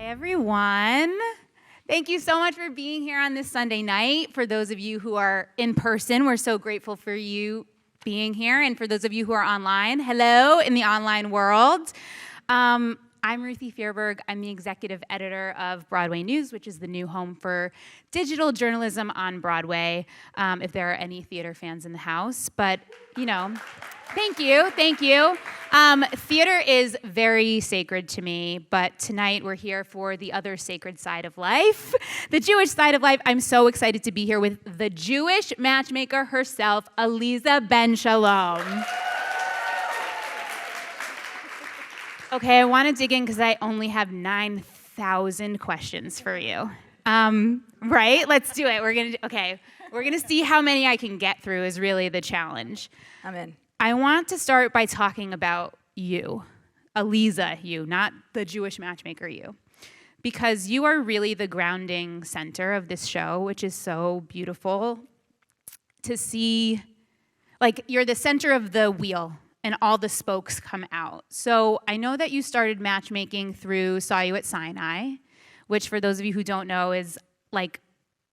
Hi, everyone. Thank you so much for being here on this Sunday night. For those of you who are in person, we're so grateful for you being here. And for those of you who are online, hello in the online world. I'm Ruthie Fierberg. I'm the executive editor of Broadway News, which is the new home for digital journalism on Broadway, if there are any theater fans in the house. But, you know, thank you. Theater is very sacred to me, but tonight we're here for the other sacred side of life, the Jewish side of life. I'm so excited to be here with the Jewish matchmaker herself, Aleeza Ben Shalom. Okay, I want to dig in because I only have 9,000 questions for you. Right? Let's do it. We're gonna see how many I can get through is really the challenge. I'm in. I want to start by talking about you, Aleeza, you, not the Jewish matchmaker you, because you are really the grounding center of this show, which is so beautiful to see. Like, you're the center of the wheel and all the spokes come out. So I know that you started matchmaking through Saw You at Sinai, which for those of you who don't know is like,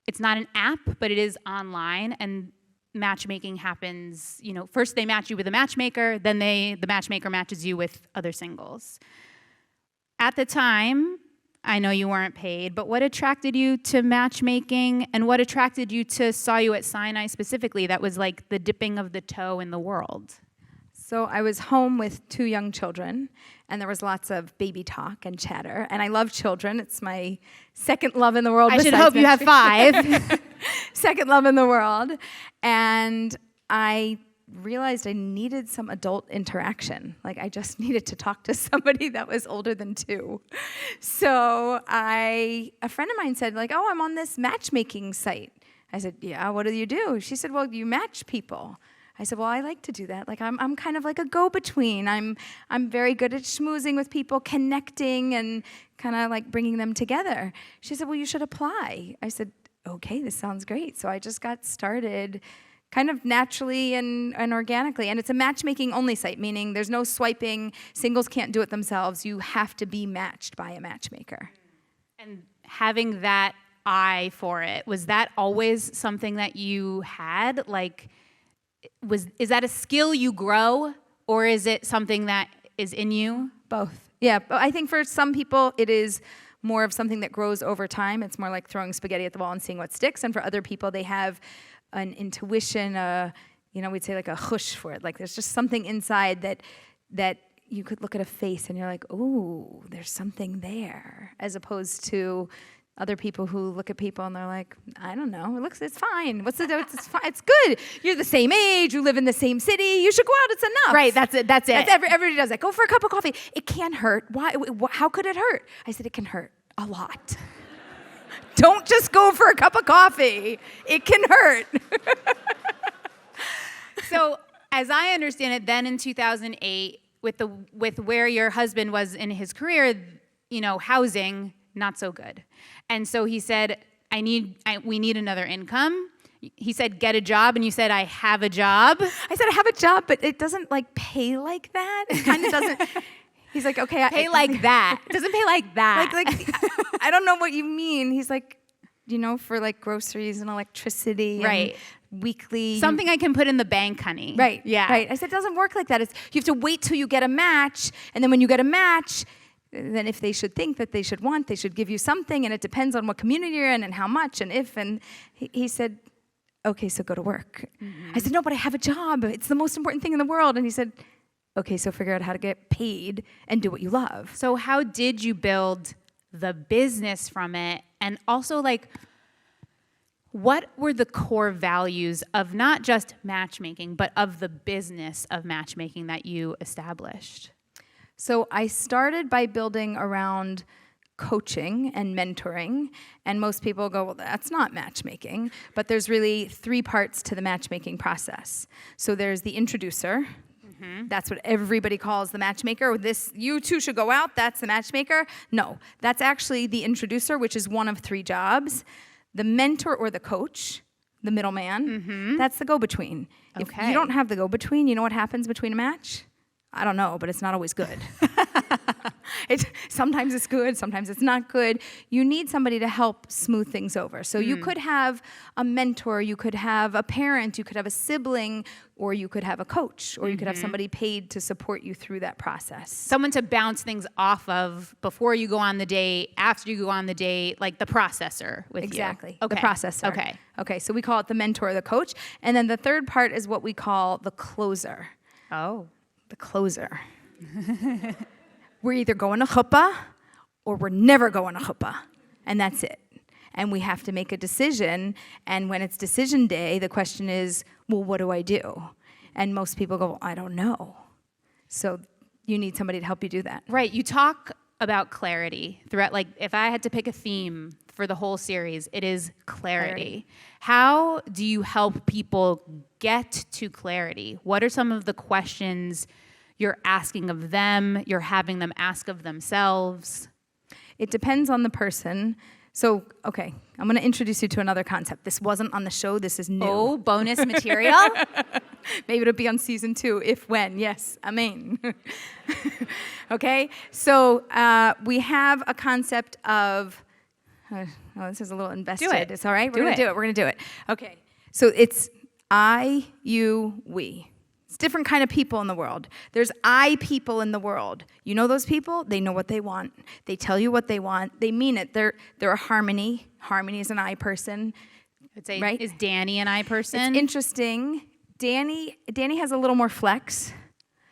it's not an app, but it is online, and matchmaking happens, you know, first they match you with a matchmaker, then the matchmaker matches you with other singles. At the time, I know you weren't paid, but what attracted you to matchmaking, and what attracted you to Saw You at Sinai specifically that was like the dipping of the toe in the world? So I was home with 2 young children, and there was lots of baby talk and chatter, and I love children. It's my second love in the world. I should hope you have 5. Second love in the world. And I realized I needed some adult interaction. Like, I just needed to talk to somebody that was older than 2. So a friend of mine said, like, oh, I'm on this matchmaking site. I said, yeah, what do you do? She said, well, you match people. I said, well, I like to do that. Like, I'm kind of like a go-between. I'm very good at schmoozing with people, connecting, and kind of like bringing them together. She said, well, you should apply. I said, okay, this sounds great. So I just got started kind of naturally and organically. And it's a matchmaking only site, meaning there's no swiping. Singles can't do it themselves. You have to be matched by a matchmaker. And having that eye for it, was that always something that you had? Like, is that a skill you grow, or is it something that is in you? Both. Yeah, but I think for some people it is more of something that grows over time. It's more like throwing spaghetti at the wall and seeing what sticks. And for other people, they have an intuition, we'd say like a hush for it. Like, there's just something inside that you could look at a face and you're like, ooh, there's something there, as opposed to other people who look at people and they're like, I don't know, it's fine. What's the difference? It's fine. It's good. You're the same age. You live in the same city. You should go out. It's enough. Right. That's it. Everybody does that. Go for a cup of coffee. It can't hurt. Why? How could it hurt? I said, it can hurt a lot. Don't just go for a cup of coffee. It can hurt. So, as I understand it, then in 2008, with where your husband was in his career, you know, housing, not so good. And so he said, we need another income. He said, get a job. And you said, I have a job. I said, I have a job, but it doesn't like pay like that. It kind of doesn't. He's like, okay. Pay like that. It doesn't pay like that. Like I don't know what you mean. He's like, you know, for like groceries and electricity. Right. And weekly. Something I can put in the bank, honey. Right. Yeah. Right. I said, it doesn't work like that. You have to wait till you get a match. And then when you get a match, then if they should think that they should give you something, and it depends on what community you're in and how much and if. And he said, okay, so go to work. Mm-hmm. I said, no, but I have a job. It's the most important thing in the world. And he said, okay, so figure out how to get paid and do what you love. So how did you build the business from it? And also, like, what were the core values of not just matchmaking, but of the business of matchmaking that you established? So I started by building around coaching and mentoring, and most people go, well, that's not matchmaking, but there's really 3 parts to the matchmaking process. So there's the introducer. Mm-hmm. That's what everybody calls the matchmaker. You two should go out, that's the matchmaker. No, that's actually the introducer, which is one of 3 jobs. The mentor or the coach, the middleman, that's the go-between. Okay. If you don't have the go-between, you know what happens between a match? I don't know, but it's not always good. Sometimes it's good, sometimes it's not good. You need somebody to help smooth things over. So you could have a mentor, you could have a parent, you could have a sibling, or you could have a coach, or you could have somebody paid to support you through that process. Someone to bounce things off of before you go on the date, after you go on the date, like the processor with you. Exactly, Okay. the processor. Okay. Okay, so we call it the mentor, the coach. And then the third part is what we call the closer. Oh. The closer. We're either going to chuppah or we're never going to chuppah. And that's it. And we have to make a decision. And when it's decision day, the question is, well, what do I do? And most people go, I don't know. So you need somebody to help you do that. Right. You talk about clarity throughout, like if I had to pick a theme for the whole series, it is clarity. How do you help people get to clarity? What are some of the questions you're asking of them, you're having them ask of themselves? It depends on the person. So, okay, I'm going to introduce you to another concept. This wasn't on the show. This is new. Oh, bonus material? Maybe it'll be on season 2, if when. Yes, amen. Okay, so we have a concept of, this is a little invested. Do it. It's all right? Do We're going to it. do it. We're going to do it. Okay, so it's I, you, we. It's different kind of people in the world. There's I people in the world. You know those people? They know what they want. They tell you what they want. They mean it. They're a harmony. Harmony is an I person. I'd say, right? is Danny an I person? It's interesting. Danny has a little more flex.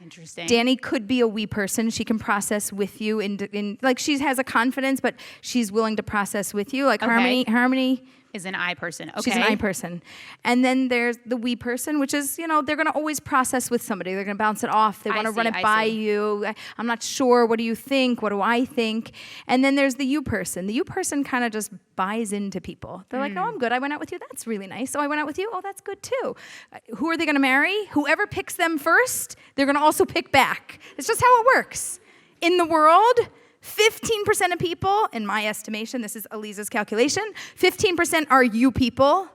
Interesting. Danny could be a we person. She can process with you in like she has a confidence, but she's willing to process with you. Like Okay. Harmony is an I person. Okay. she's an I person. And then there's the we person, which is, they're going to always process with somebody. They're going to bounce it off. They want to run it by you. I'm not sure. What do you think? What do I think? And then there's the you person. The you person kind of just buys into people. They're like, no, I'm good. I went out with you. That's really nice. Oh, I went out with you. Oh, that's good too. Who are they going to marry? Whoever picks them first, they're going to also pick back. It's just how it works. In the world, 15% of people, in my estimation, this is Aleeza's calculation, 15% are you people,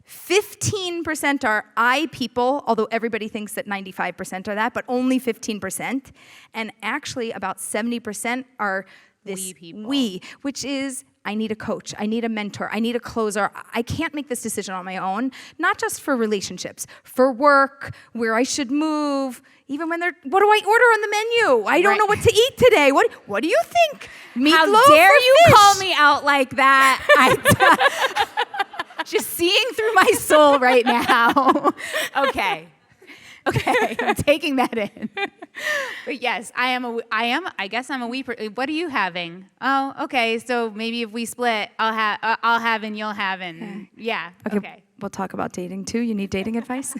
15% are I people, although everybody thinks that 95% are that, but only 15%. And actually about 70% are this We people. we, which is I need a coach, I need a mentor, I need a closer. I can't make this decision on my own, not just for relationships, for work, where I should move, even when what do I order on the menu? I don't know what to eat today. What do you think? Meatloaf How dare or you fish? call me out like that? Just seeing through my soul right now. Okay, I'm taking that in. But yes, I guess I'm a we. What are you having? Oh, okay. So maybe if we split, I'll have and you'll have and yeah. Okay. We'll talk about dating too. You need dating advice?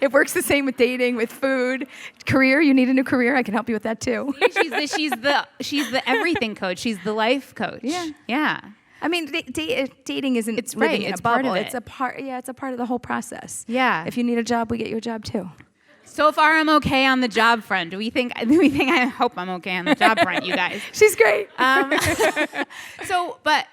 It works the same with dating, with food, career. You need a new career. I can help you with that too. She's the everything coach. She's the life coach. Yeah. I mean, dating isn't It's living right, in it's a bubble. part of it. It's a part. Yeah, it's a part of the whole process. Yeah. If you need a job, we get you a job too. So far, I'm okay on the job front. Do we think? I hope I'm okay on the job front, you guys. She's great. But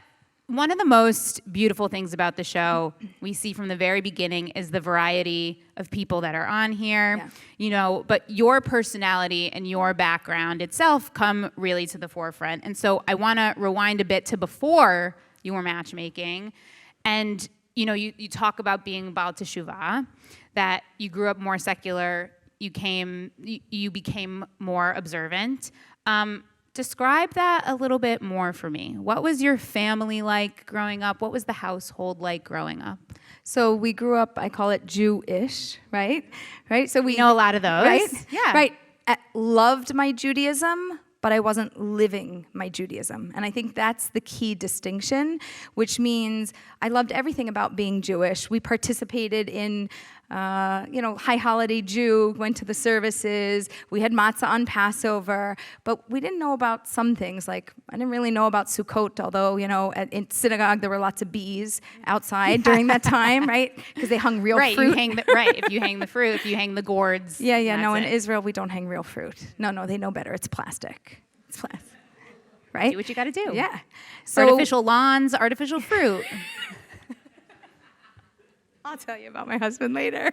one of the most beautiful things about the show we see from the very beginning is the variety of people that are on here. Yeah. But your personality and your background itself come really to the forefront. And so I want to rewind a bit to before you were matchmaking. And, you talk about being Baal Teshuvah, that you grew up more secular, you became more observant. Describe that a little bit more for me. What was your family like growing up? What was the household like growing up? So we grew up, I call it Jewish, right? So we know a lot of those. Right? Yeah. Right. Loved my Judaism, but I wasn't living my Judaism. And I think that's the key distinction, which means I loved everything about being Jewish. We participated in, High Holiday Jew, went to the services. We had matzah on Passover, but we didn't know about some things. Like, I didn't really know about Sukkot, although, in synagogue, there were lots of bees outside during that time, right? Because they hung real fruit. If you hang the fruit, if you hang the gourds. No, in Israel, we don't hang real fruit. No, they know better. It's plastic. It's plastic. Right? Do what you got to do. Yeah. So, artificial lawns, artificial fruit. I'll tell you about my husband later.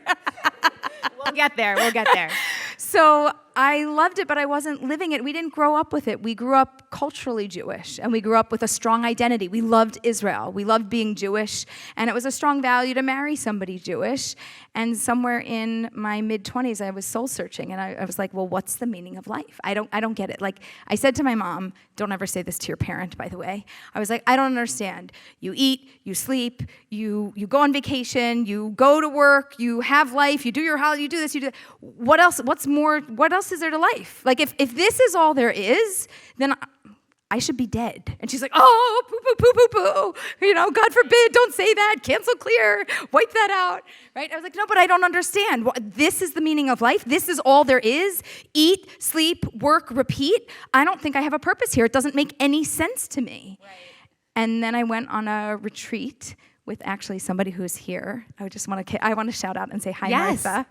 We'll get there. We'll get there. So I loved it, but I wasn't living it. We didn't grow up with it. We grew up culturally Jewish, and we grew up with a strong identity. We loved Israel. We loved being Jewish, and it was a strong value to marry somebody Jewish. And somewhere in my mid-20s, I was soul-searching, and I was like, well, what's the meaning of life? I don't get it. Like, I said to my mom, don't ever say this to your parent, by the way. I was like, I don't understand. You eat, you sleep, you go on vacation, you go to work, you have life, you do your holiday, you do this, you do that. What else? What else is there to life? Like, if this is all there is, then I should be dead. And she's like, oh, poo, poo, poo, poo, poo. You know, God forbid, don't say that. Cancel clear. Wipe that out. Right? I was like, no, but I don't understand. This is the meaning of life. This is all there is. Eat, sleep, work, repeat. I don't think I have a purpose here. It doesn't make any sense to me. Right. And then I went on a retreat with actually somebody who's here. I want to shout out and say hi, yes. Martha.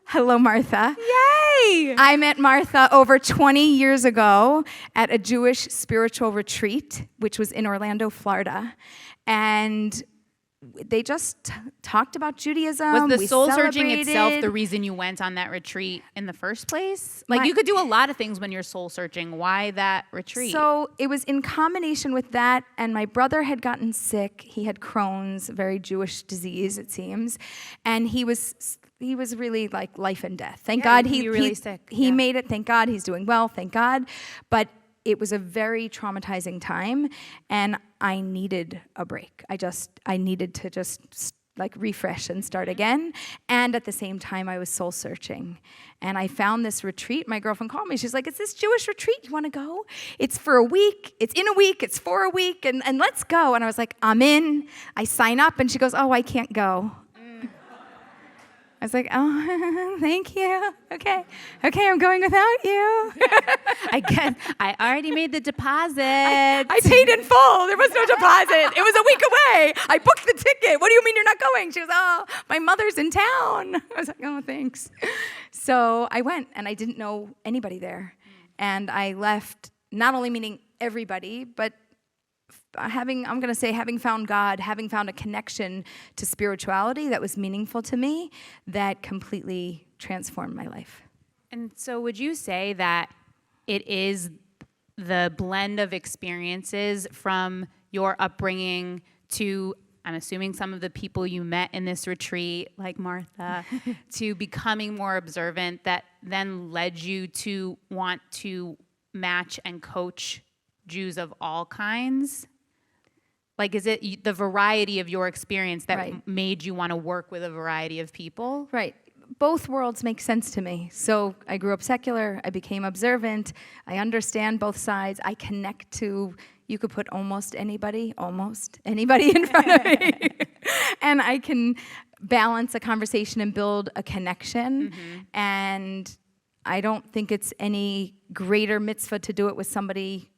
Hello, Martha. Yay! I met Martha over 20 years ago at a Jewish spiritual retreat, which was in Orlando, Florida. And they just talked about Judaism. Was the soul searching itself the reason you went on that retreat in the first place? Like, you could do a lot of things when you're soul searching. Why that retreat? So it was in combination with that, and my brother had gotten sick. He had Crohn's, a very Jewish disease, it seems. And he was really like life and death. Thank God he really sick. He made it. Thank God he's doing well. Thank God. But it was a very traumatizing time, and I needed a break. I needed to just like refresh and start again. And at the same time, I was soul searching. And I found this retreat. My girlfriend called me. She's like, it's this Jewish retreat. You want to go? It's for a week. It's in a week. It's for a week. And let's go. And I was like, I'm in. I sign up. And she goes, oh, I can't go. I was like, oh, thank you. Okay, I'm going without you. I already made the deposit. I paid in full. There was no deposit. It was a week away. I booked the ticket. What do you mean you're not going? She goes, oh, my mother's in town. I was like, oh, thanks. So I went, and I didn't know anybody there. And I left not only meeting everybody, but having found God, having found a connection to spirituality that was meaningful to me, that completely transformed my life. And so would you say that it is the blend of experiences from your upbringing to, I'm assuming, some of the people you met in this retreat, like Martha, to becoming more observant, that then led you to want to match and coach Jews of all kinds? Like, is it the variety of your experience that made you want to work with a variety of people? Right. Both worlds make sense to me. So I grew up secular. I became observant. I understand both sides. I connect to, you could put almost anybody in front of me. And I can balance a conversation and build a connection. Mm-hmm. And I don't think it's any greater mitzvah to do it with somebody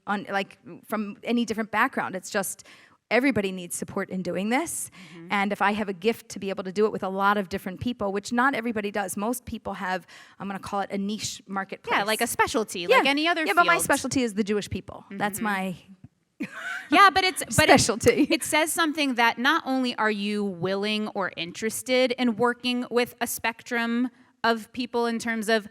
from any different background. It's just everybody needs support in doing this. Mm-hmm. And if I have a gift to be able to do it with a lot of different people, which not everybody does. Most people have, I'm going to call it a niche marketplace. Yeah, like a specialty, like any other field. Yeah, but my specialty is the Jewish people. Mm-hmm. That's my specialty. It says something that not only are you willing or interested in working with a spectrum of people in terms of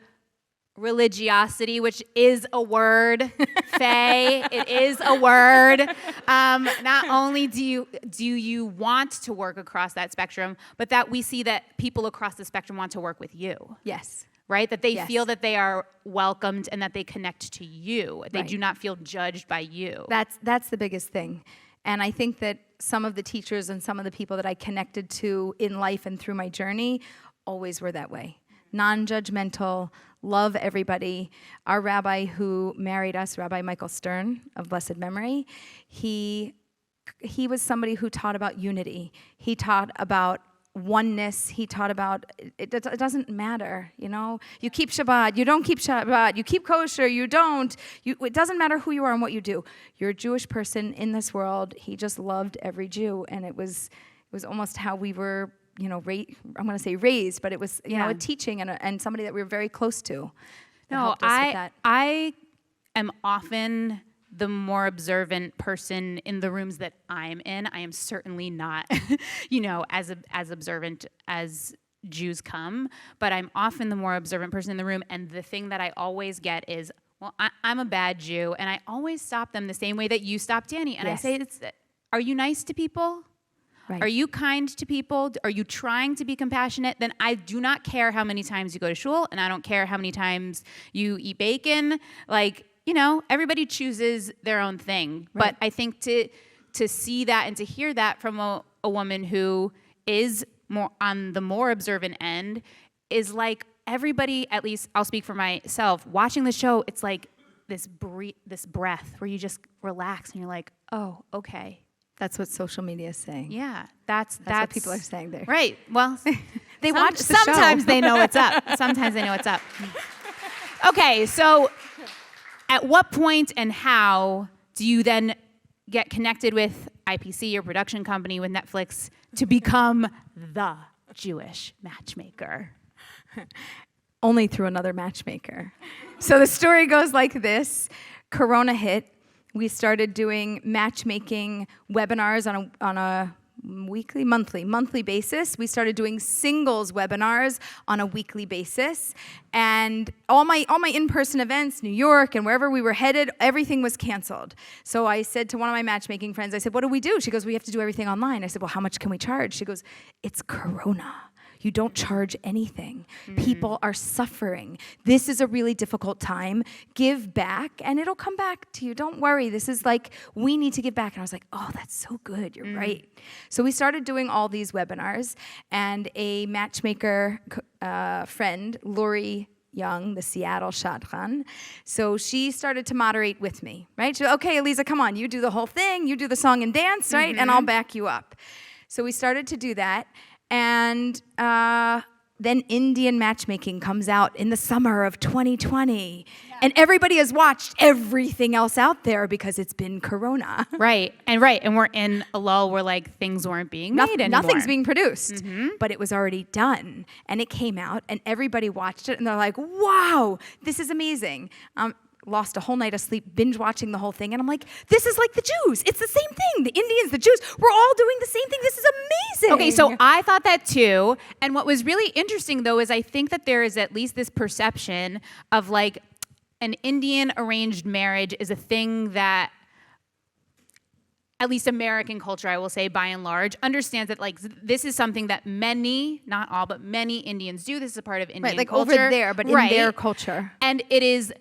religiosity, which is a word, Faye. It is a word. Not only do you want to work across that spectrum, but that we see that people across the spectrum want to work with you. Yes. Right? That they feel that they are welcomed and that they connect to you. They do not feel judged by you. That's the biggest thing. And I think that some of the teachers and some of the people that I connected to in life and through my journey always were that way. Non-judgmental, love everybody. Our rabbi who married us, Rabbi Michael Stern of blessed memory, he was somebody who taught about unity. He taught about oneness. He taught about, it doesn't matter, you know? You keep Shabbat, you don't keep Shabbat, you keep kosher, you don't. It doesn't matter who you are and what you do. You're a Jewish person in this world. He just loved every Jew, and it was almost how we were, I'm going to say raised, but it was, a teaching and somebody that we were very close to. No, I am often the more observant person in the rooms that I'm in. I am certainly not, as observant as Jews come, but I'm often the more observant person in the room. And the thing that I always get is, well, I'm a bad Jew. And I always stop them the same way that you stopped Danny. And Yes. I say, are you nice to people? Right. Are you kind to people? Are you trying to be compassionate? Then I do not care how many times you go to shul, and I don't care how many times you eat bacon. Like, everybody chooses their own thing. Right. But I think to see that and to hear that from a woman who is more on the more observant end is like everybody, at least I'll speak for myself, watching the show, it's like this breath where you just relax and you're like, oh, okay. That's what social media is saying. Yeah, that's what people are saying there. Right. Well, They watch the sometimes show. they know what's up. Sometimes they know what's up. Okay, so at what point and how do you then get connected with IPC, your production company, with Netflix, to become the Jewish matchmaker? Only through another matchmaker. So the story goes like this. Corona hit. We started doing matchmaking webinars on a monthly basis. We started doing singles webinars on a weekly basis. And all my in-person events, New York and wherever we were headed, everything was canceled. So I said to one of my matchmaking friends, I said, what do we do? She goes, we have to do everything online. I said, well, how much can we charge? She goes, it's Corona. You don't charge anything. People are suffering. This is a really difficult time. Give back, and it'll come back to you. Don't worry. This is like, we need to give back. And I was like, oh, that's so good. You're right. So we started doing all these webinars, and a matchmaker friend, Lori Young, the Seattle shadchan. So she started to moderate with me, right? She said, okay, Aleeza, come on. You do the whole thing. You do the song and dance, right? And I'll back you up. So we started to do that. And then Indian matchmaking comes out in the summer of 2020. Yeah. And everybody has watched everything else out there because it's been Corona. Right. And we're in a lull where like things weren't being made anymore. Nothing's being produced, but it was already done. And it came out and everybody watched it and they're like, wow, this is amazing. Lost a whole night of sleep binge watching the whole thing. And I'm like, this is like the Jews. It's the same thing. The Indians, the Jews, we're all doing the same thing. This is amazing. Okay, so I thought that too. And what was really interesting though is I think that there is at least this perception of like an Indian arranged marriage is a thing that at least American culture, I will say by and large, understands that like this is something that many, not all, but many Indians do. This is a part of Indian like culture. over there, but in their culture. And it is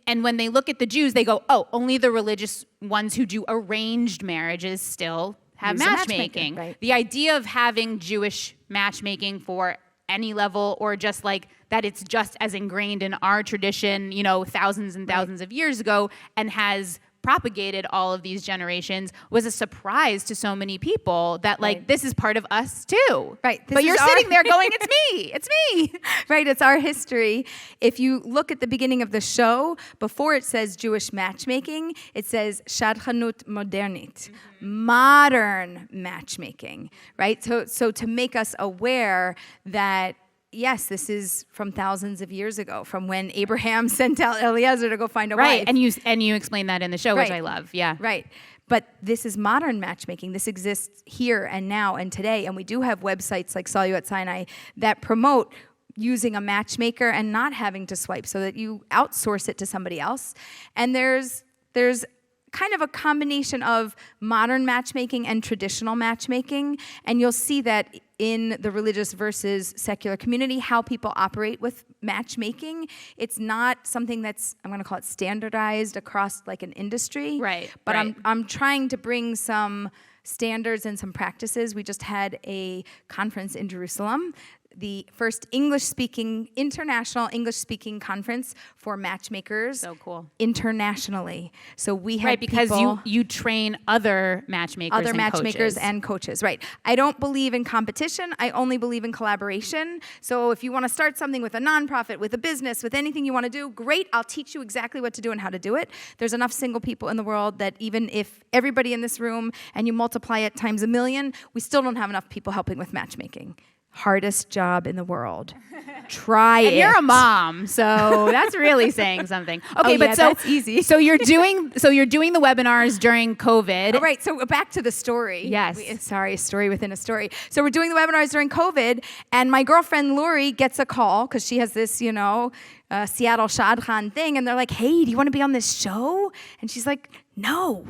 and when they look at the Jews, they go, oh, only the religious ones who do arranged marriages still have matchmaking. Right. The idea of having Jewish matchmaking for any level or just like that it's just as ingrained in our tradition, thousands and thousands of years ago and has propagated all of these generations was a surprise to so many people that like this is part of us too. Right. But you're sitting there going, it's me. It's me. Right. It's our history. If you look at the beginning of the show, before it says Jewish matchmaking, it says shadchanut modernit, modern matchmaking. Right. So to make us aware that yes, this is from thousands of years ago, from when Abraham sent out Eliezer to go find a wife. Right, and you explain that in the show, which I love, yeah. Right, but this is modern matchmaking. This exists here and now and today, and we do have websites like Saw You at Sinai that promote using a matchmaker and not having to swipe so that you outsource it to somebody else. And there's kind of a combination of modern matchmaking and traditional matchmaking, and you'll see that in the religious versus secular community, how people operate with matchmaking. It's not something that's, I'm going to call it standardized across like an industry. Right. But I'm trying to bring some standards and some practices. We just had a conference in Jerusalem, the first international English-speaking conference for matchmakers. So cool. Internationally. So we had because you train other matchmakers and coaches. Right. I don't believe in competition. I only believe in collaboration. So if you want to start something with a nonprofit, with a business, with anything you want to do, great. I'll teach you exactly what to do and how to do it. There's enough single people in the world that even if everybody in this room and you multiply it times 1,000,000, we still don't have enough people helping with matchmaking. hardest job in the world. Try And it. you're a mom, so that's really saying something. Okay, Oh, but yeah, so that's easy. So you're doing the webinars during COVID. All right, so back to the story. Yes. Sorry, a story within a story. So we're doing the webinars during COVID, and my girlfriend Lori gets a call because she has this, Seattle Shadchan thing, and they're like, "Hey, do you want to be on this show?" And she's like, "No."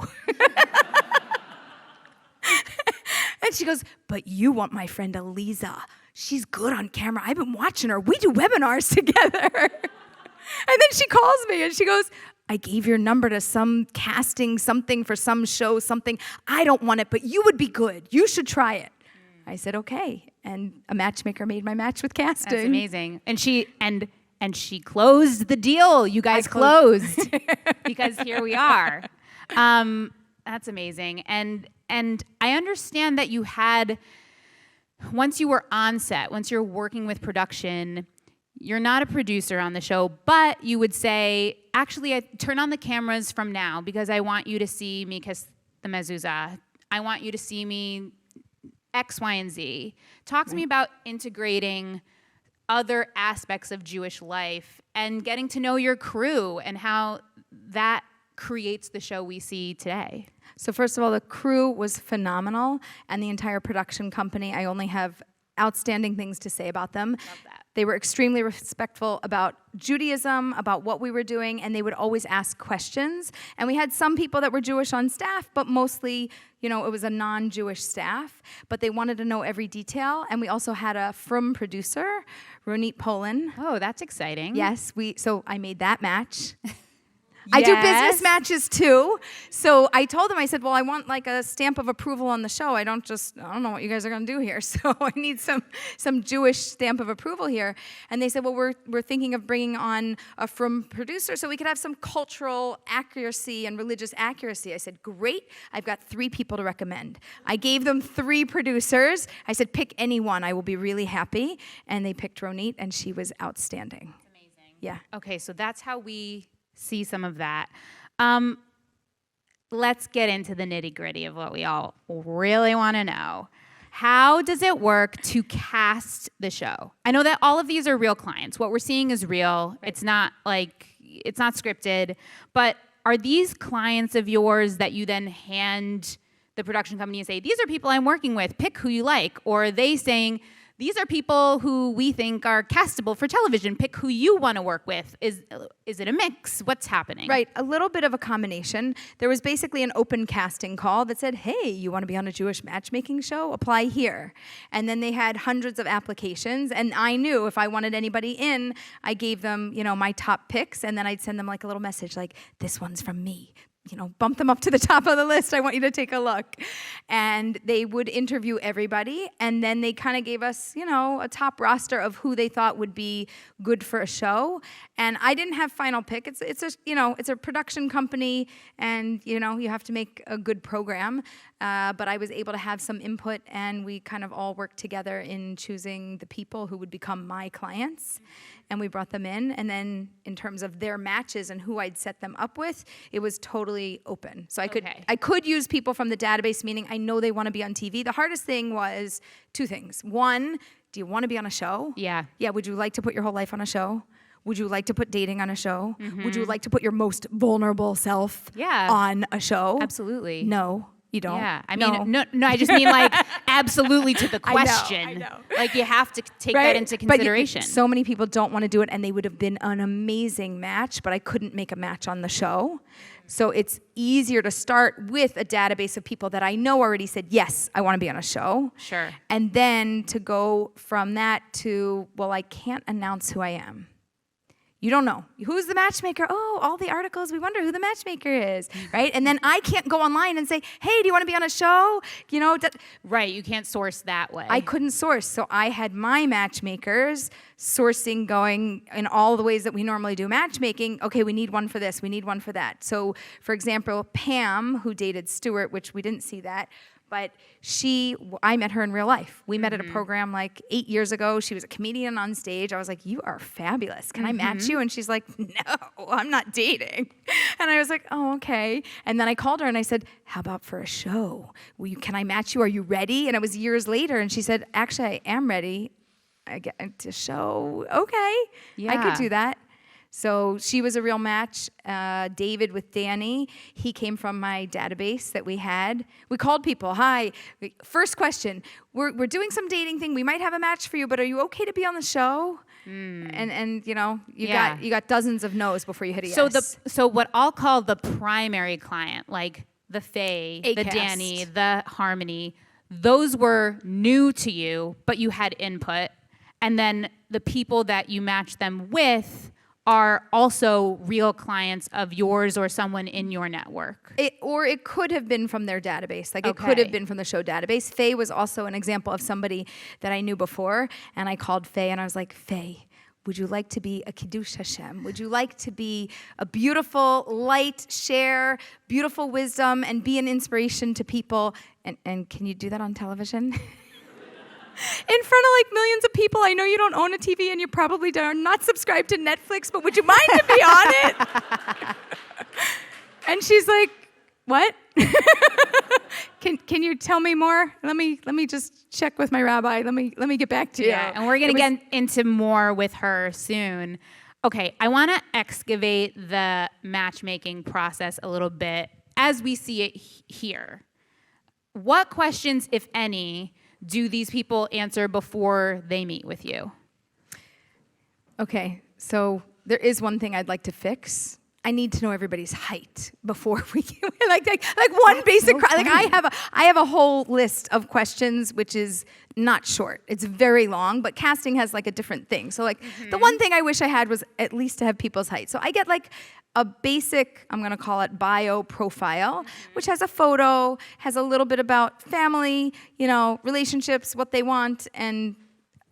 And she goes, "But you want my friend Aleeza. She's good on camera. I've been watching her. We do webinars together." And then she calls me and she goes, "I gave your number to some casting something for some show, something. I don't want it, but you would be good. You should try it." I said, "Okay." And a matchmaker made my match with casting. That's amazing. And she closed the deal. You guys closed because here we are. That's amazing. And I understand that you had, once you were on set, once you're working with production, you're not a producer on the show, but you would say, actually, I turn on the cameras from now because I want you to see me kiss the mezuzah. I want you to see me X, Y, and Z. Talk to me about integrating other aspects of Jewish life and getting to know your crew and how that creates the show we see today. So first of all, the crew was phenomenal, and the entire production company, I only have outstanding things to say about them. Love that. They were extremely respectful about Judaism, about what we were doing, and they would always ask questions. And we had some people that were Jewish on staff, but mostly, it was a non-Jewish staff. But they wanted to know every detail. And we also had a from producer, Ronit Poland. Oh, that's exciting. Yes, so I made that match. I do business Yes. matches too. So I told them, I said, well, I want like a stamp of approval on the show. I don't know what you guys are going to do here. So I need some Jewish stamp of approval here. And they said, well, we're thinking of bringing on a from producer so we could have some cultural accuracy and religious accuracy. I said, great. I've got 3 people to recommend. I gave them 3 producers. I said, pick any one. I will be really happy. And they picked Ronit, and she was outstanding. That's amazing. Yeah. Okay, so that's how we see some of that. Let's get into the nitty-gritty of what we all really want to know. How does it work to cast the show? I know that all of these are real clients. What we're seeing is real. Right. It's not scripted. But are these clients of yours that you then hand the production company and say, these are people I'm working with, pick who you like? Or are they saying, these are people who we think are castable for television. Pick who you want to work with. Is it a mix? What's happening? Right, a little bit of a combination. There was basically an open casting call that said, hey, you want to be on a Jewish matchmaking show? Apply here. And then they had hundreds of applications, and I knew if I wanted anybody in, I gave them, my top picks, and then I'd send them like a little message like, this one's from me. Bump them up to the top of the list. I want you to take a look. And they would interview everybody, and then they kind of gave us, a top roster of who they thought would be good for a show. And I didn't have final pick. It's a production company, and you have to make a good program. But I was able to have some input, and we kind of all worked together in choosing the people who would become my clients. And we brought them in, and then in terms of their matches and who I'd set them up with, it was totally open. So I could use people from the database, meaning I know they want to be on TV. The hardest thing was 2 things. 1, do you want to be on a show? Yeah. Yeah, would you like to put your whole life on a show? Would you like to put dating on a show? Mm-hmm. Would you like to put your most vulnerable self on a show? Absolutely. No. You don't? Yeah, I mean, no, I just mean like absolutely to the question. I know. Like you have to take that into consideration. But so many people don't want to do it, and they would have been an amazing match, but I couldn't make a match on the show. So it's easier to start with a database of people that I know already said, yes, I want to be on a show. Sure. And then to go from that to, well, I can't announce who I am. You don't know. Who's the matchmaker? Oh, all the articles, we wonder who the matchmaker is, right? And then I can't go online and say, hey, do you want to be on a show? Right, you can't source that way. I couldn't source. So I had my matchmakers sourcing going in all the ways that we normally do matchmaking. Okay, we need one for this, we need one for that. So, for example, Pam, who dated Stuart, which we didn't see that, But I met her in real life. We met at a program like 8 years ago. She was a comedian on stage. I was like, you are fabulous. Can I match you? And she's like, no, I'm not dating. And I was like, oh, okay. And then I called her and I said, how about for a show? Can I match you? Are you ready? And it was years later. And she said, actually, I am ready. I get to show. Okay. Yeah. I could do that. So she was a real match. David with Danny, he came from my database that we had. We called people. Hi, first question. We're doing some dating thing. We might have a match for you, but are you okay to be on the show? And you know, you got dozens of no's before you hit a yes. So what I'll call the primary client, like the Faye, the Danny, the Harmony, those were new to you, but you had input. And then the people that you match them with are also real clients of yours or someone in your network. It could have been from their database. Like, it could have been from the show database. Faye was also an example of somebody that I knew before, and I called Faye, and I was like, Faye, would you like to be a Kiddush Hashem? Would you like to be a beautiful light, share beautiful wisdom, and be an inspiration to people? And can you do that on television? In front of like millions of people. I know you don't own a TV and you probably are not subscribed to Netflix, but would you mind to be on it? And she's like, what? Can you tell me more? Let me just check with my rabbi. Let me get back to you. Yeah, and we're gonna get into more with her soon. Okay, I want to excavate the matchmaking process a little bit as we see it here. What questions, if any, do these people answer before they meet with you? Okay, so there is one thing I'd like to fix. I need to know everybody's height before we like one basic. Like I have a whole list of questions, which is not short. It's very long, but casting has like a different thing. So like the one thing I wish I had was at least to have people's height. So I get like a basic, I'm going to call it bio profile, which has a photo, has a little bit about family, you know, relationships, what they want, and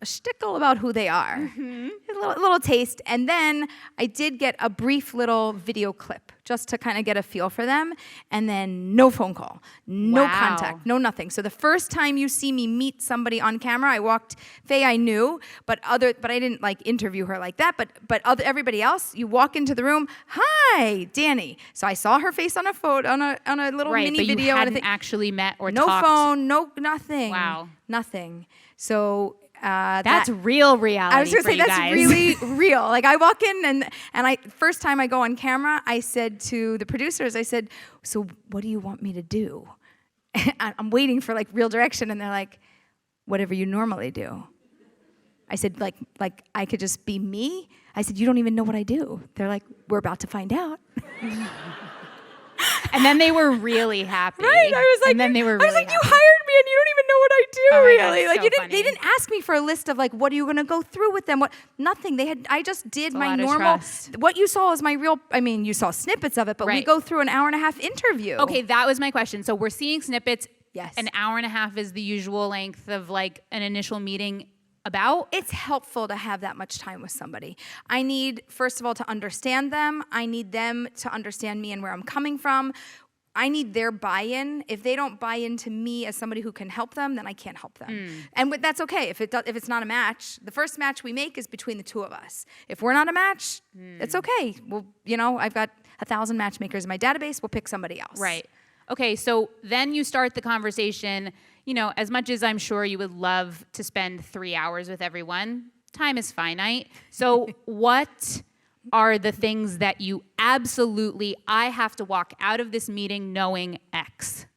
a shtickle about who they are. A little taste. And then I did get a brief little video clip just to kind of get a feel for them. And then no phone call, no contact, no nothing. So the first time you see me meet somebody on camera, I walked, Faye I knew, but I didn't like interview her like that. But everybody else, you walk into the room, hi, Danny. So I saw her face on a photo, on a little mini video. But you hadn't actually met or no talked. No phone, no nothing. Wow. Nothing. So that's real reality. I was going to say that's guys. really real. Like I walk in and first time I go on camera, I said to the producers, I said, so what do you want me to do? I'm waiting for like real direction, and they're like, whatever you normally do. I said, like I could just be me. I said, you don't even know what I do. They're like, we're about to find out. And then they were really happy. Right. I was like, you hired me and you don't even know what I do, really. Like so they didn't ask me for a list of like, what are you going to go through with them? What? Nothing. I just did my normal. What you saw is my real. I mean, you saw snippets of it, but we go through an hour and a half interview. Okay, that was my question. So we're seeing snippets. Yes. An hour and a half is the usual length of like an initial meeting. About? It's helpful to have that much time with somebody. I need, first of all, to understand them. I need them to understand me and where I'm coming from. I need their buy-in. If they don't buy into me as somebody who can help them, then I can't help them. And that's okay. If it's not a match, the first match we make is between the two of us. If we're not a match, it's okay. Well, you know, I've got 1,000 matchmakers in my database. We'll pick somebody else. Right. Okay, so then you start the conversation. You know, as much as I'm sure you would love to spend 3 hours with everyone, time is finite. So what are the things that you absolutely, I have to walk out of this meeting knowing X?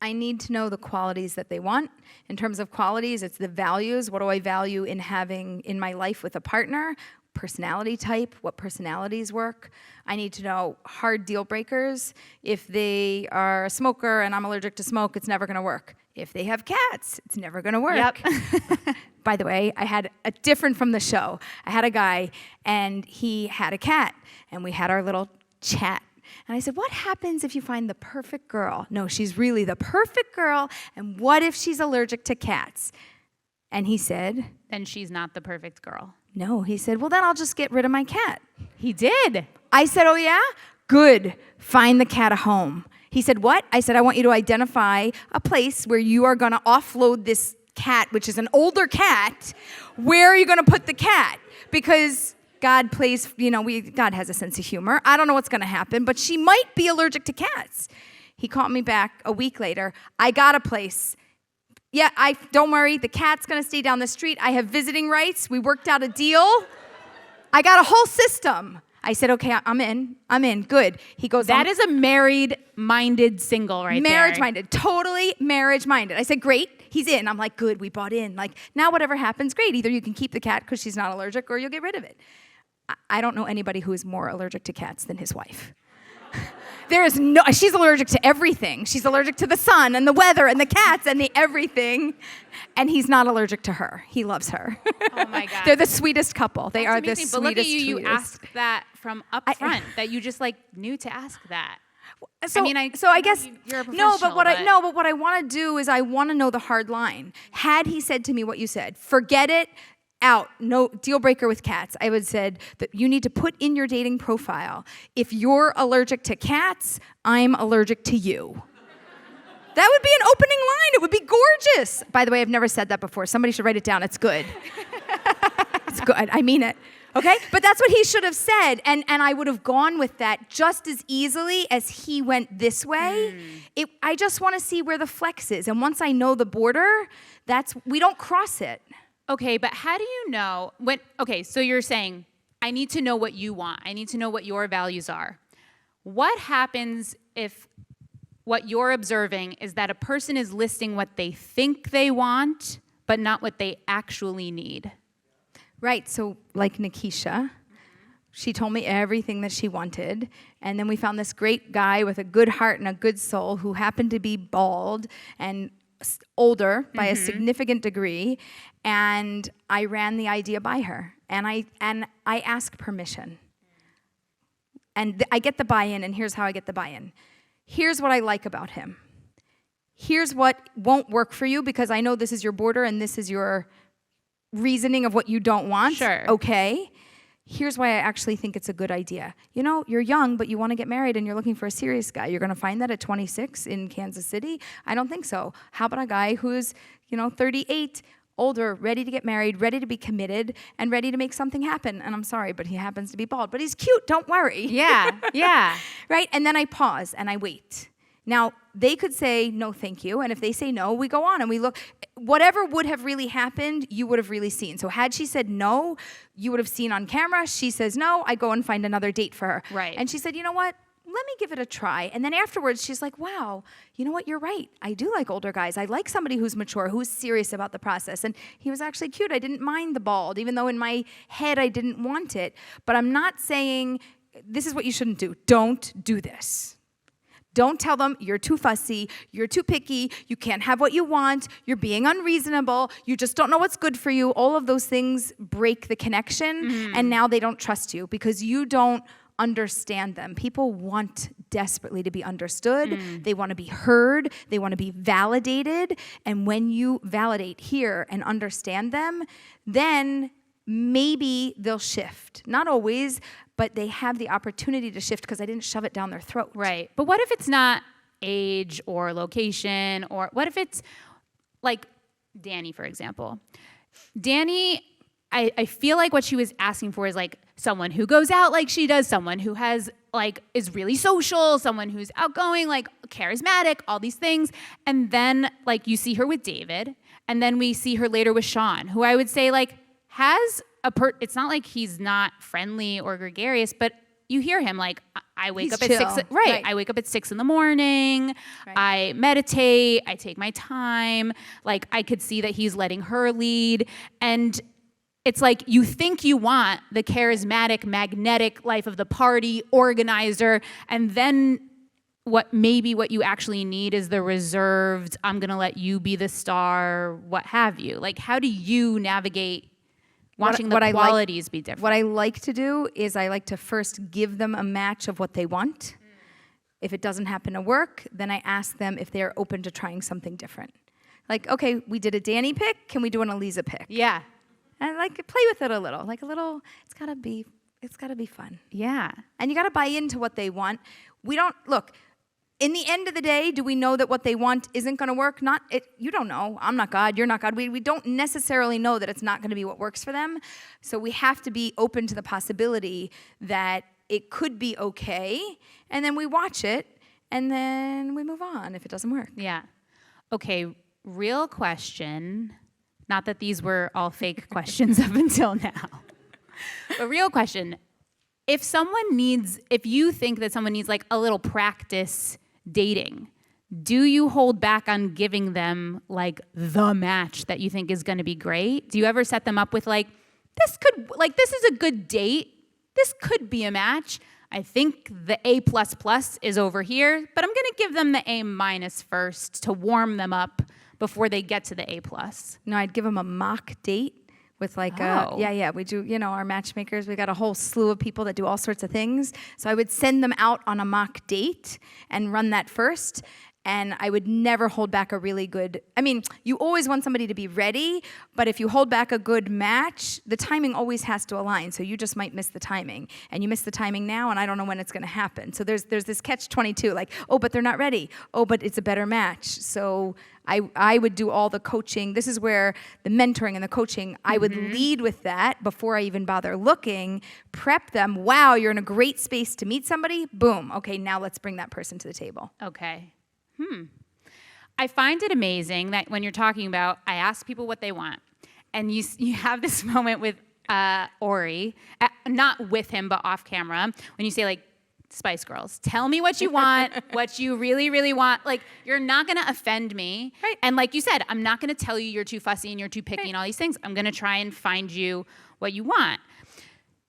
I need to know the qualities that they want. In terms of qualities, it's the values. What do I value in having in my life with a partner? Personality type, what personalities work. I need to know hard deal breakers. If they are a smoker and I'm allergic to smoke, it's never going to work. If they have cats, it's never going to work. Yep. By the way, I had a different from the show. I had a guy and he had a cat and we had our little chat. And I said, what happens if you find the perfect girl? No, she's really the perfect girl. And what if she's allergic to cats? And he said, then she's not the perfect girl. No, he said, well, then I'll just get rid of my cat. He did. I said, oh, yeah? Good. Find the cat a home. He said, what? I said, I want you to identify a place where you are going to offload this cat, which is an older cat. Where are you going to put the cat? Because God plays, God has a sense of humor. I don't know what's going to happen, but she might be allergic to cats. He called me back a week later. I got a place. Yeah, don't worry. The cat's going to stay down the street. I have visiting rights. We worked out a deal. I got a whole system. I said, okay, I'm in. Good. He goes, that is a marriage-minded single right there. Marriage-minded. Totally marriage-minded. I said, great. He's in. I'm like, good. We bought in. Like, now whatever happens, great. Either you can keep the cat because she's not allergic or you'll get rid of it. I don't know anybody who is more allergic to cats than his wife. She's allergic to everything. She's allergic to the sun and the weather and the cats and the everything. And he's not allergic to her. He loves her. Oh my God. They're the sweetest couple. They are amazing. the sweetest. But look at you, sweetest. you asked that from up front, that you just knew to ask that. So I guess you're a professional. But what I want to do is I want to know the hard line. Had he said to me what you said, forget it, out, no deal breaker with cats, I would have said that you need to put in your dating profile, if you're allergic to cats, I'm allergic to you. That would be an opening line. It would be gorgeous. By the way, I've never said that before. Somebody should write it down. It's good. It's good. I mean it. Okay? But that's what he should have said. And I would have gone with that just as easily as he went this way. I just want to see where the flex is. And once I know the border, we don't cross it. Okay, but how do you know so you're saying, I need to know what you want. I need to know what your values are. What happens if what you're observing is that a person is listing what they think they want, but not what they actually need? Right, so like Nikisha, she told me everything that she wanted, and then we found this great guy with a good heart and a good soul who happened to be bald and older by a significant degree, and I ran the idea by her, and I ask permission. And I get the buy-in, and here's how I get the buy-in. Here's what I like about him. Here's what won't work for you, because I know this is your border and this is your reasoning of what you don't want. Sure. Okay. Here's why I actually think it's a good idea. You're young, but you want to get married and you're looking for a serious guy. You're going to find that at 26 in Kansas City? I don't think so. How about a guy who's, 38, older, ready to get married, ready to be committed, and ready to make something happen? And I'm sorry, but he happens to be bald. But he's cute, don't worry. Yeah. Right? And then I pause and I wait. Now, they could say, no, thank you. And if they say no, we go on and we look. Whatever would have really happened, you would have really seen. So had she said no, you would have seen on camera. She says no, I go and find another date for her. Right. And she said, you know what? Let me give it a try. And then afterwards, she's like, wow, you know what? You're right. I do like older guys. I like somebody who's mature, who's serious about the process. And he was actually cute. I didn't mind the bald, even though in my head I didn't want it. But I'm not saying this is what you shouldn't do. Don't do this. Don't tell them you're too fussy, you're too picky, you can't have what you want, you're being unreasonable, you just don't know what's good for you. All of those things break the connection, and now they don't trust you because you don't understand them. People want desperately to be understood. They want to be heard. They want to be validated. And when you validate, hear, and understand them, then maybe they'll shift. Not always, but they have the opportunity to shift because I didn't shove it down their throat. Right. But what if it's not age or location, or what if it's like Danny, for example? Danny, I feel like what she was asking for is someone who goes out like she does, someone who has is really social, someone who's outgoing, charismatic, all these things. And then you see her with David, and then we see her later with Sean, who I would say has it's not like he's not friendly or gregarious, but you hear him I wake up chill. at 6. Right. I wake up at 6 in the morning. Right. I meditate. I take my time. I could see that he's letting her lead. And it's you think you want the charismatic, magnetic life of the party organizer. And then what you actually need is the reserved, I'm going to let you be the star, what have you. How do you navigate watching the qualities be different? What I like to do is I like to first give them a match of what they want. If it doesn't happen to work, then I ask them if they're open to trying something different. Okay, we did a Danny pick. Can we do an Aleeza pick? Yeah. And play with it a little. It's gotta be fun. Yeah. And you gotta buy into what they want. in the end of the day, do we know that what they want isn't going to work? You don't know. I'm not God. You're not God. We don't necessarily know that it's not going to be what works for them. So we have to be open to the possibility that it could be okay. And then we watch it and then we move on if it doesn't work. Yeah. Okay. Real question. Not that these were all fake questions up until now. But real question. If you think that someone needs like a little practice dating, do you hold back on giving them like the match that you think is going to be great? Do you ever set them up with like, this is a good date. This could be a match. I think the A++ is over here, but I'm going to give them the A- first to warm them up before they get to the A+. No, I'd give them a mock date. With like we do, our matchmakers, we got a whole slew of people that do all sorts of things. So I would send them out on a mock date and run that first. And I would never hold back a really good, you always want somebody to be ready, but if you hold back a good match, the timing always has to align. So you just might miss the timing. And you miss the timing now, and I don't know when it's going to happen. So there's this catch-22, like, oh, but they're not ready. Oh, but it's a better match. So I would do all the coaching. This is where the mentoring and the coaching, I would lead with that before I even bother looking, prep them. Wow, you're in a great space to meet somebody. Boom. Okay, now let's bring that person to the table. Okay. I find it amazing that when you're talking about, I ask people what they want, and you have this moment with Ori, not with him, but off camera, when you say like, Spice Girls, tell me what you want, what you really, really want. Like, you're not going to offend me. Right. And like you said, I'm not going to tell you you're too fussy and you're too picky and all these things. I'm going to try and find you what you want.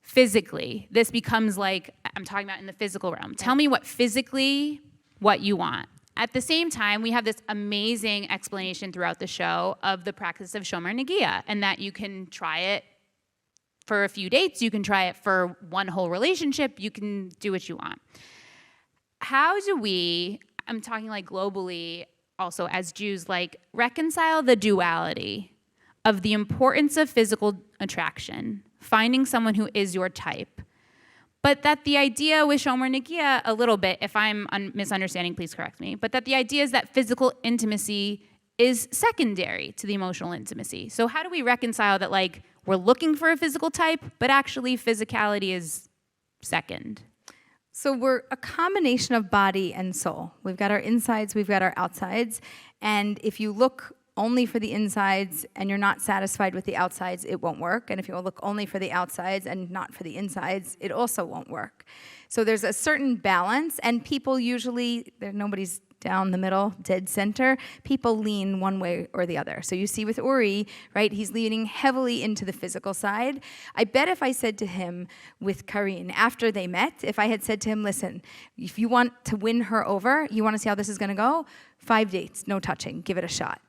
Physically, this becomes like, I'm talking about in the physical realm. Tell me what you want. At the same time, we have this amazing explanation throughout the show of the practice of shomer negia, and that you can try it for a few dates, you can try it for one whole relationship, you can do what you want. How do we, I'm talking like globally also as Jews, like reconcile the duality of the importance of physical attraction, finding someone who is your type, but that the idea with shomer negia a little bit, if I'm misunderstanding, please correct me, but that the idea is that physical intimacy is secondary to the emotional intimacy. So how do we reconcile that, like, we're looking for a physical type, but actually physicality is second? So we're a combination of body and soul. We've got our insides, we've got our outsides. And if you look only for the insides and you're not satisfied with the outsides, it won't work. And if you look only for the outsides and not for the insides, it also won't work. So there's a certain balance, and people usually, nobody's down the middle, dead center, people lean one way or the other. So you see with Uri, right, he's leaning heavily into the physical side. I bet if I said to him with Karine, after they met, if I had said to him, listen, if you want to win her over, you want to see how this is going to go, 5 dates, no touching, give it a shot.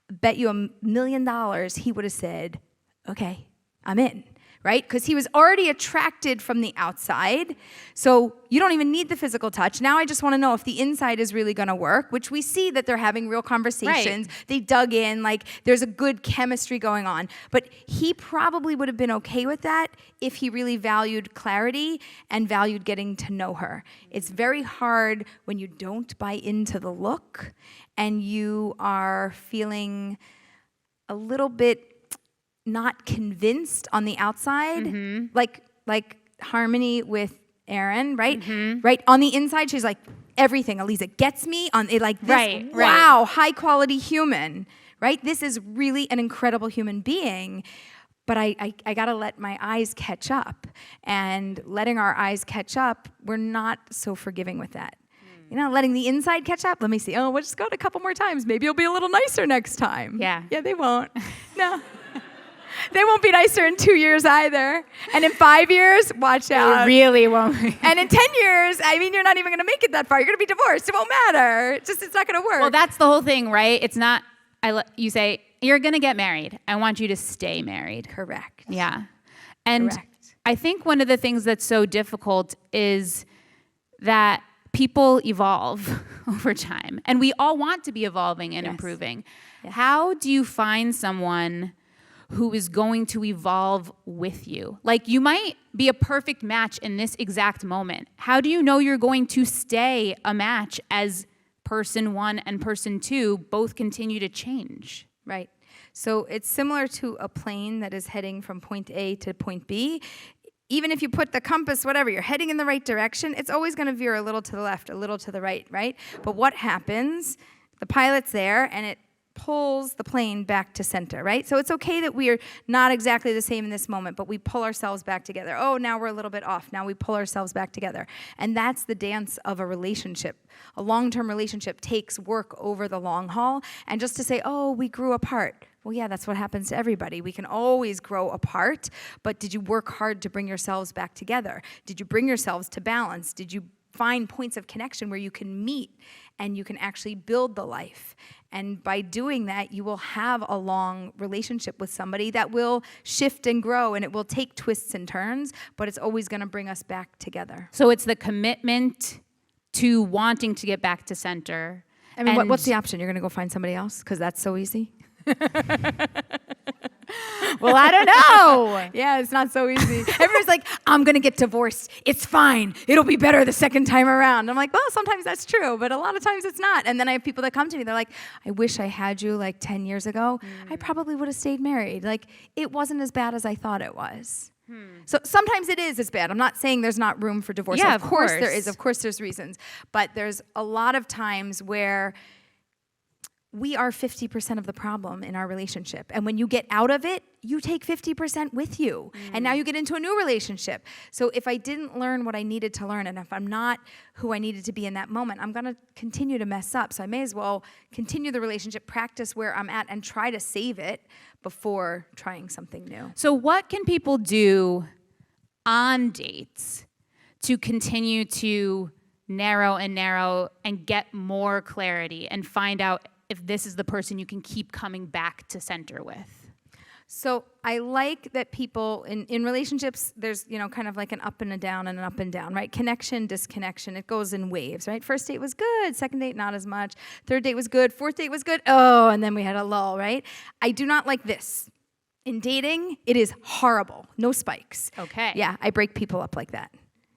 Bet you $1 million he would have said, okay, I'm in. Right? Because he was already attracted from the outside. So you don't even need the physical touch. Now I just want to know if the inside is really going to work, which we see that they're having real conversations. Right. They dug in, like there's a good chemistry going on. But he probably would have been okay with that if he really valued clarity and valued getting to know her. It's very hard when you don't buy into the look and you are feeling a little bit not convinced on the outside, like Harmony with Aaron, right? Right on the inside, she's like, everything Aleeza gets me on it, like this. Wow, high quality human, right? This is really an incredible human being. But I gotta let my eyes catch up, and letting our eyes catch up, we're not so forgiving with that. You know, letting the inside catch up. Let me see. Oh, we'll just go a couple more times. Maybe you'll be a little nicer next time. Yeah, they won't. No. They won't be nicer in 2 years either. And in 5 years, watch out. They really won't. And in 10 years, you're not even going to make it that far. You're going to be divorced. It won't matter. It's not going to work. Well, that's the whole thing, right? It's not, you say, you're going to get married. I want you to stay married. Correct. Yeah. And correct. I think one of the things that's so difficult is that people evolve over time. And we all want to be evolving and improving. Yes. How do you find someone who is going to evolve with you. Like, you might be a perfect match in this exact moment. How do you know you're going to stay a match as person one and person two both continue to change? Right. So it's similar to a plane that is heading from point A to point B. Even if you put the compass, whatever, you're heading in the right direction, it's always going to veer a little to the left, a little to the right, right? But what happens? The pilot's there, and it pulls the plane back to center, right? So it's okay that we're not exactly the same in this moment, but we pull ourselves back together. Oh, now we're a little bit off. Now we pull ourselves back together. And that's the dance of a relationship. A long-term relationship takes work over the long haul. And just to say, oh, we grew apart. Well, yeah, that's what happens to everybody. We can always grow apart, but did you work hard to bring yourselves back together? Did you bring yourselves to balance? Did you find points of connection where you can meet and you can actually build the life? And by doing that, you will have a long relationship with somebody that will shift and grow, and it will take twists and turns, but it's always going to bring us back together. So it's the commitment to wanting to get back to center. I mean, what's the option? You're going to go find somebody else? Because that's so easy. Well, I don't know. Yeah, it's not so easy. Everyone's like, I'm going to get divorced. It's fine. It'll be better the second time around. I'm like, well, sometimes that's true, but a lot of times it's not. And then I have people that come to me. They're like, I wish I had you like 10 years ago. I probably would have stayed married. Like, it wasn't as bad as I thought it was. So sometimes it is as bad. I'm not saying there's not room for divorce. Yeah, of course there is. Of course there's reasons. But there's a lot of times where we are 50% of the problem in our relationship. And when you get out of it, you take 50% with you. And now you get into a new relationship. So if I didn't learn what I needed to learn, and if I'm not who I needed to be in that moment, I'm going to continue to mess up. So I may as well continue the relationship, practice where I'm at, and try to save it before trying something new. So what can people do on dates to continue to narrow and get more clarity and find out if this is the person you can keep coming back to center with? So I like that people in relationships, there's, kind of like an up and a down and an up and down, right? Connection, disconnection, it goes in waves, right? First date was good, second date not as much, third date was good, fourth date was good, oh, and then we had a lull, right? I do not like this. In dating, it is horrible. No spikes. Okay. Yeah, I break people up like that.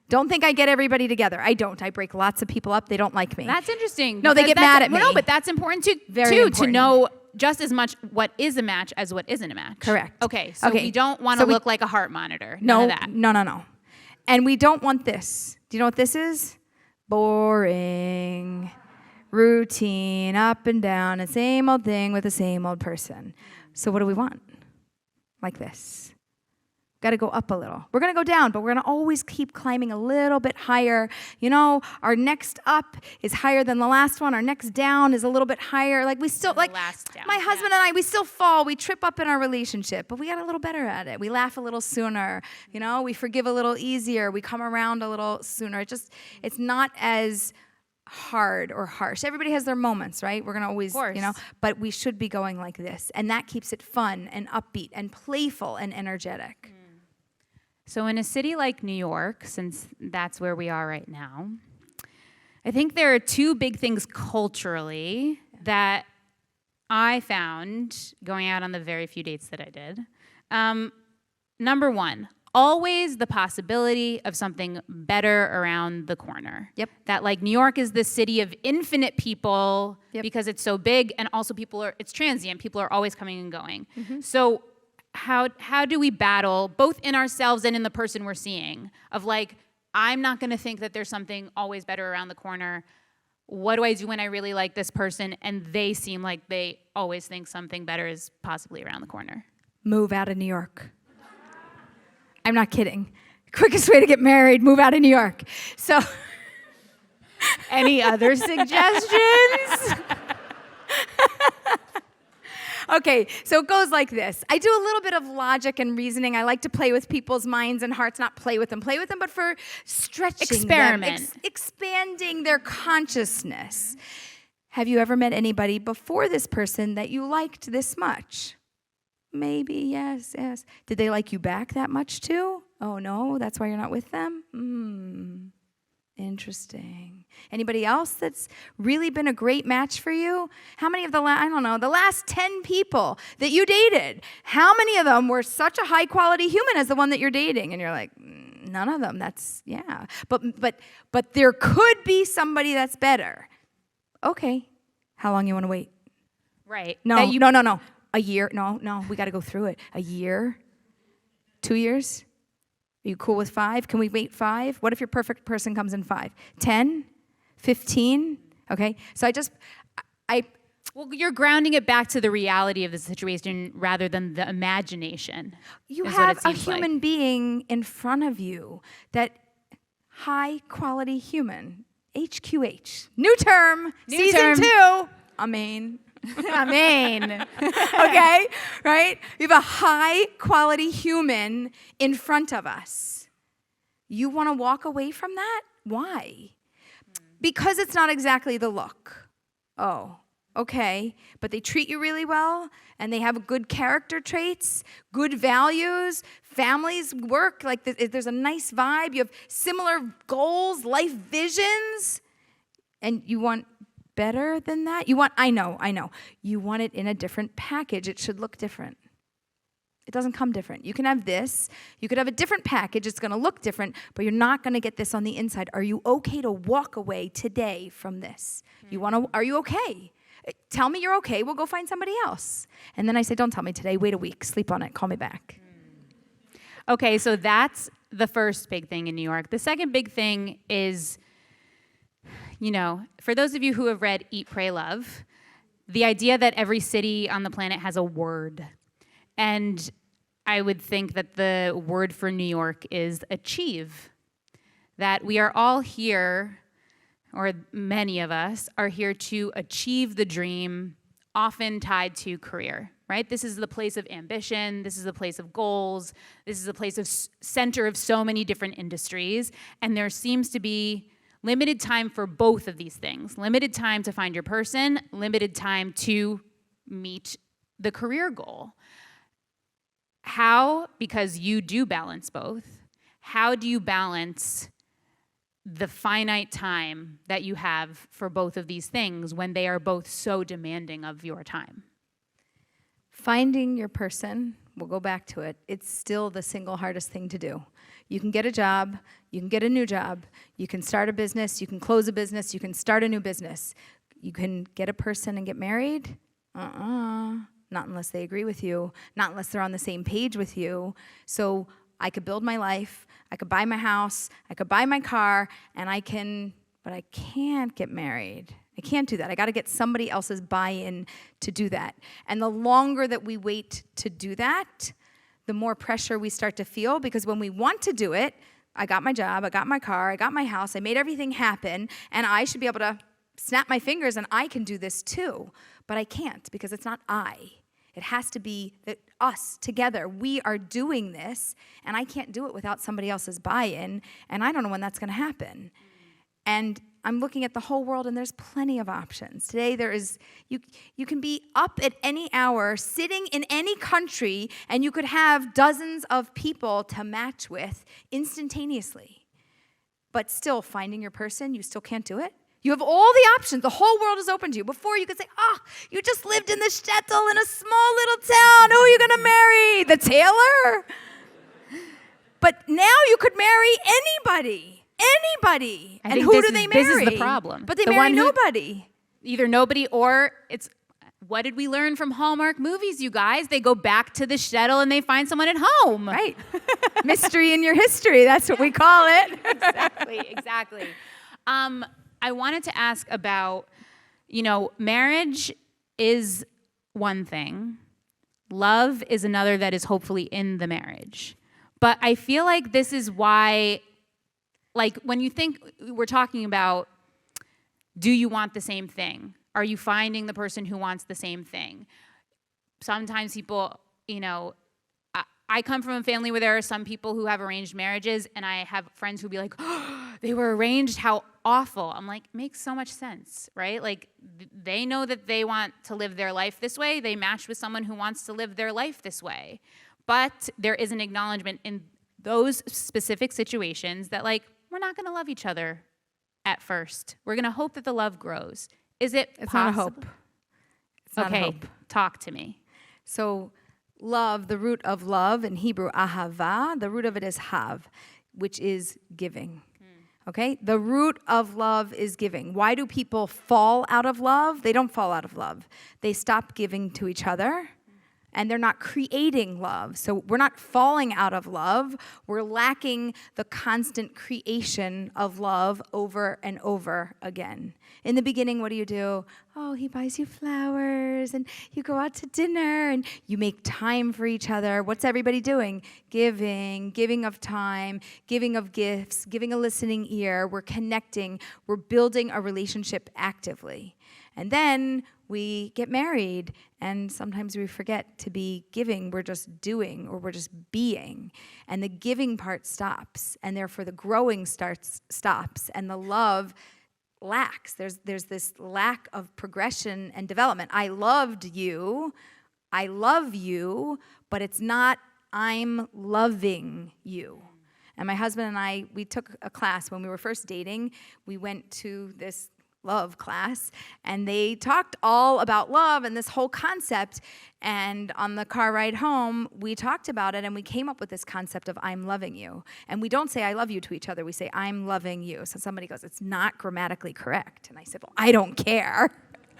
Don't think I get everybody together. I don't. I break lots of people up. They don't like me. That's interesting. No, they get mad at me. No, but that's important too. Very important. To know just as much what is a match as what isn't a match. Correct. Okay, so we don't want to look like a heart monitor. None of that. No. And we don't want this. Do you know what this is? Boring, routine, up and down, the same old thing with the same old person. So what do we want? Like this. Got to go up a little. We're going to go down, but we're going to always keep climbing a little bit higher. Our next up is higher than the last one. Our next down is a little bit higher. Like, we still, like, my husband and I, we still fall. We trip up in our relationship, but we got a little better at it. We laugh a little sooner. We forgive a little easier. We come around a little sooner. It's not as hard or harsh. Everybody has their moments, right? We're going to always, but we should be going like this. And that keeps it fun and upbeat and playful and energetic. So in a city like New York, since that's where we are right now, I think there are two big things culturally that I found going out on the very few dates that I did. Number one, always the possibility of something better around the corner. Yep. That like New York is the city of infinite people because it's so big, and also it's transient. People are always coming and going. Mm-hmm. So how do we battle both in ourselves and in the person we're seeing of like, I'm not going to think that there's something always better around the corner. What do I do when I really like this person and they seem like they always think something better is possibly around the corner? Move out of New York. I'm not kidding. Quickest way to get married, move out of New York. So, any other suggestions? Okay, so it goes like this. I do a little bit of logic and reasoning. I like to play with people's minds and hearts, not play with them, but for stretching Experiment. them, expanding their consciousness. Have you ever met anybody before this person that you liked this much? Maybe, yes. Did they like you back that much too? Oh, no, that's why you're not with them? Interesting. Anybody else that's really been a great match for you? How many of the last 10 people that you dated, how many of them were such a high quality human as the one that you're dating? And you're like, none of them. That's, yeah. But there could be somebody that's better. Okay. How long you want to wait? Right. No. A year? No. We got to go through it. A year? 2 years? Are you cool with 5? Can we wait 5? What if your perfect person comes in 5? 10? 15? Okay. So Well, you're grounding it back to the reality of the situation rather than the imagination. You is have what it a seems human like. being in front of you, that high quality human. HQH. New term. Season 2. Amen. Amen. Okay? Right? We have a high quality human in front of us. You want to walk away from that? Why? Because it's not exactly the look. Oh, okay. But they treat you really well, and they have good character traits, good values, families work, like there's a nice vibe, you have similar goals, life visions, and you want better than that? I know. You want it in a different package. It should look different. It doesn't come different. You can have this. You could have a different package. It's going to look different, but you're not going to get this on the inside. Are you okay to walk away today from this? Are you okay? Tell me you're okay. We'll go find somebody else. And then I say, don't tell me today. Wait a week. Sleep on it. Call me back. Okay, so that's the first big thing in New York. The second big thing is, for those of you who have read Eat, Pray, Love, the idea that every city on the planet has a word. And I would think that the word for New York is achieve. That we are all here, or many of us are here to achieve the dream, often tied to career, right? This is the place of ambition. This is the place of goals. This is the place of center of so many different industries. And there seems to be limited time for both of these things. Limited time to find your person, limited time to meet the career goal. How, because you do balance both, how do you balance the finite time that you have for both of these things when they are both so demanding of your time? Finding your person, we'll go back to it, it's still the single hardest thing to do. You can get a job, you can get a new job, you can start a business, you can close a business, you can start a new business. You can get a person and get married? Not unless they agree with you, not unless they're on the same page with you. So I could build my life, I could buy my house, I could buy my car, but I can't get married. I can't do that. I got to get somebody else's buy-in to do that. And the longer that we wait to do that, the more pressure we start to feel, because when we want to do it, I got my job, I got my car, I got my house, I made everything happen, and I should be able to snap my fingers and I can do this too. But I can't, because it's not I. It has to be that us together, we are doing this, and I can't do it without somebody else's buy-in, and I don't know when that's going to happen. And I'm looking at the whole world, and there's plenty of options. Today you can be up at any hour, sitting in any country, and you could have dozens of people to match with instantaneously. But still, finding your person, you still can't do it. You have all the options. The whole world is open to you. Before, you could say, you just lived in the shtetl in a small little town. Who are you going to marry? The tailor? But now you could marry anybody. Anybody. And who do they marry? This is the problem. But they marry nobody. Either nobody, or it's, what did we learn from Hallmark movies, you guys? They go back to the shtetl and they find someone at home. Right. Mystery in your history. That's what we call it. Exactly. I wanted to ask about, marriage is one thing. Love is another that is hopefully in the marriage. But I feel like this is why, when you think we're talking about, do you want the same thing? Are you finding the person who wants the same thing? Sometimes people, I come from a family where there are some people who have arranged marriages, and I have friends who be like, they were arranged, how awful. I'm like, makes so much sense, right? They know that they want to live their life this way. They match with someone who wants to live their life this way. But there is an acknowledgement in those specific situations that, we're not going to love each other at first. We're going to hope that the love grows. Is it It's possible? not a hope. It's not a Okay, hope. talk to me. So love, the root of love in Hebrew, ahava, the root of it is hav, which is giving. Okay? The root of love is giving. Why do people fall out of love? They don't fall out of love. They stop giving to each other, and they're not creating love. So we're not falling out of love. We're lacking the constant creation of love over and over again. In the beginning, what do? Oh, he buys you flowers, and you go out to dinner, and you make time for each other. What's everybody doing? Giving of time, giving of gifts, giving a listening ear. We're connecting. We're building a relationship actively. And then we get married, and sometimes we forget to be giving. We're just doing, or we're just being. And the giving part stops, and therefore the growing stops, and the love lacks. There's this lack of progression and development. I loved you, I love you, but it's not I'm loving you. And my husband and I, we took a class when we were first dating. We went to this love class, and they talked all about love and this whole concept. And on the car ride home, we talked about it, and we came up with this concept of I'm loving you. And we don't say I love you to each other. We say I'm loving you. So somebody goes, it's not grammatically correct. And I said, well, I don't care.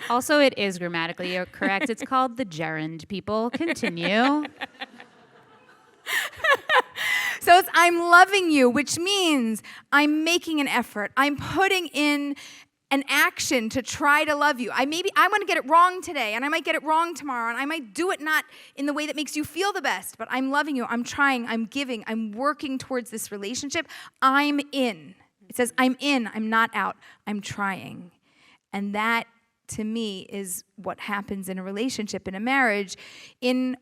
Also, it is grammatically correct. It's called the gerund, people. Continue. So it's I'm loving you, which means I'm making an effort. I'm putting in an action to try to love you. I want to get it wrong today, and I might get it wrong tomorrow, and I might do it not in the way that makes you feel the best, but I'm loving you, I'm trying, I'm giving, I'm working towards this relationship. I'm in. It says I'm in, I'm not out, I'm trying. And that, to me, is what happens in a relationship, in a marriage. In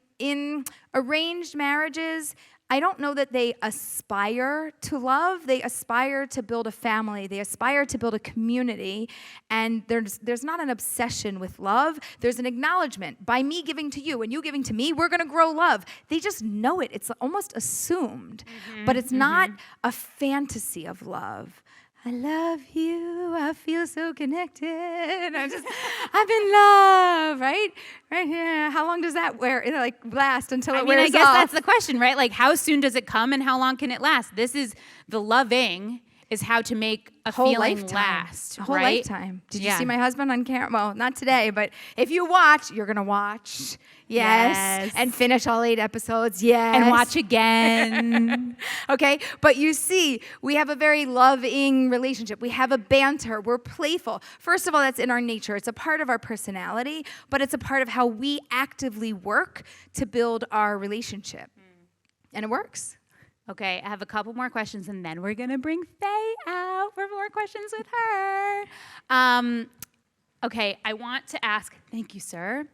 arranged marriages, I don't know that they aspire to love. They aspire to build a family. They aspire to build a community. And there's not an obsession with love. There's an acknowledgement. By me giving to you and you giving to me, we're going to grow love. They just know it. It's almost assumed. But it's not a fantasy of love. I love you, I feel so connected. I'm in love, right? Right here. How long does that last until it wears off? I guess that's the question, right? Like, how soon does it come and how long can it last? This is the loving is how to make a whole feeling lifetime. last, A whole right? lifetime. Did you see my husband on camera? Well, not today, but if you watch, you're going to watch. Yes. And finish all 8 episodes. Yes. And watch again. Okay? But you see, we have a very loving relationship. We have a banter. We're playful. First of all, that's in our nature. It's a part of our personality, but it's a part of how we actively work to build our relationship. And it works. Okay, I have a couple more questions, and then we're going to bring Faye out for more questions with her. Okay, I want to ask, thank you, sir.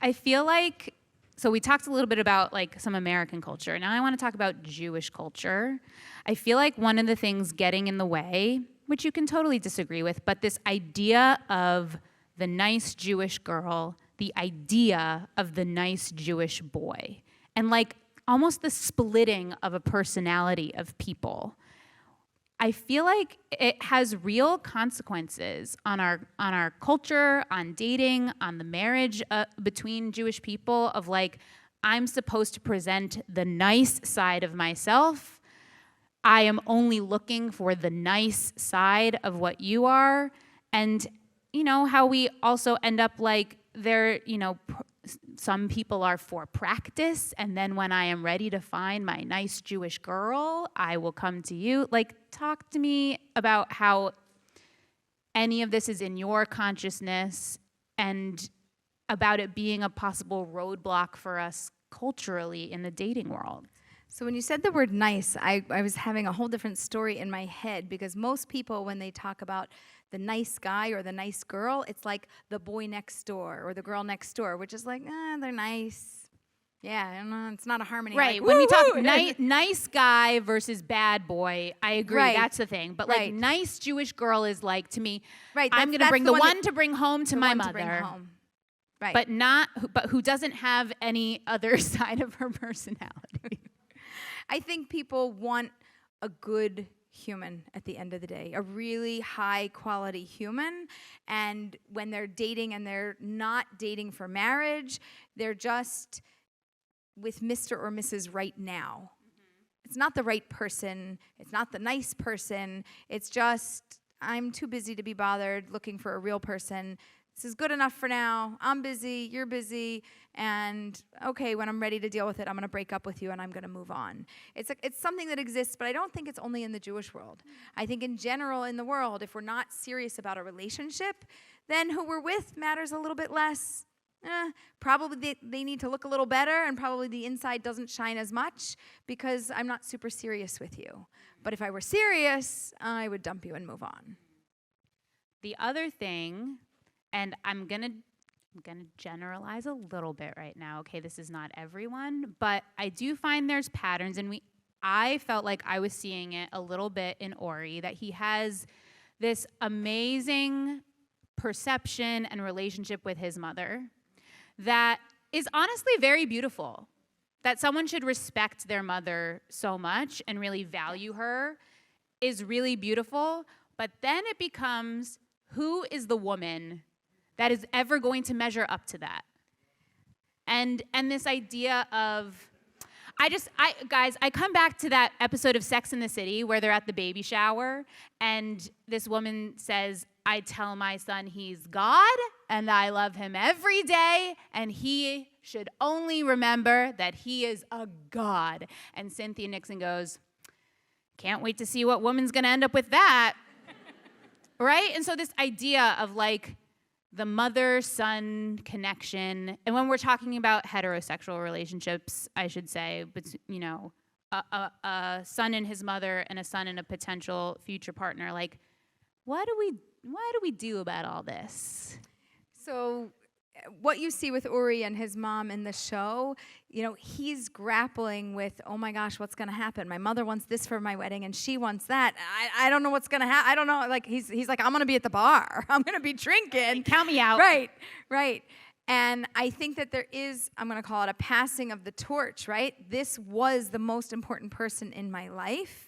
I feel like, so we talked a little bit about like some American culture. Now I want to talk about Jewish culture. I feel like one of the things getting in the way, which you can totally disagree with, but this idea of the nice Jewish girl, the idea of the nice Jewish boy, and like almost the splitting of a personality of people. I feel like it has real consequences on our culture, on dating, on the marriage between Jewish people of like, I'm supposed to present the nice side of myself. I am only looking for the nice side of what you are. And, you know, how we also end up like some people are for practice, and then when I am ready to find my nice Jewish girl, I will come to you. Like, talk to me about how any of this is in your consciousness and about it being a possible roadblock for us culturally in the dating world. So when you said the word nice, I was having a whole different story in my head, because most people, when they talk about the nice guy or the nice girl, it's like the boy next door or the girl next door, which is like, they're nice. Yeah, it's not a harmony. Right. Like, when we talk nice guy versus bad boy, I agree. Right. That's the thing. But like nice Jewish girl is like, to me, right, I'm going to bring the one to bring home to my mother. To bring home. Right. But who doesn't have any other side of her personality. I think people want a good human at the end of the day, a really high quality human. And when they're dating and they're not dating for marriage, they're just with Mr. or Mrs. right now. It's not the right person. It's not the nice person. It's just, I'm too busy to be bothered looking for a real person. This is good enough for now. I'm busy, you're busy, and okay, when I'm ready to deal with it, I'm going to break up with you and I'm going to move on. It's something that exists, but I don't think it's only in the Jewish world. I think in general in the world, if we're not serious about a relationship, then who we're with matters a little bit less. Probably they need to look a little better, and probably the inside doesn't shine as much because I'm not super serious with you. But if I were serious, I would dump you and move on. The other thing, and I'm gonna generalize a little bit right now. Okay, this is not everyone, but I do find there's patterns, and I felt like I was seeing it a little bit in Ori, that he has this amazing perception and relationship with his mother that is honestly very beautiful. That someone should respect their mother so much and really value her is really beautiful. But then it becomes, who is the woman that is ever going to measure up to that? And this idea of, guys, I come back to that episode of Sex and the City where they're at the baby shower and this woman says, I tell my son he's God and I love him every day and he should only remember that he is a god. And Cynthia Nixon goes, can't wait to see what woman's gonna end up with that. Right? And so this idea of like the mother-son connection, and when we're talking about heterosexual relationships, I should say, but you know, a son and his mother and a son and a potential future partner, like, what do we do about all this? So what you see with Uri and his mom in the show, you know, he's grappling with, oh my gosh, what's going to happen? My mother wants this for my wedding and she wants that. I don't know what's going to happen. I don't know. Like, he's like, I'm going to be at the bar. I'm going to be drinking. Count me out. Right. And I think that there is, I'm going to call it a passing of the torch, right? This was the most important person in my life.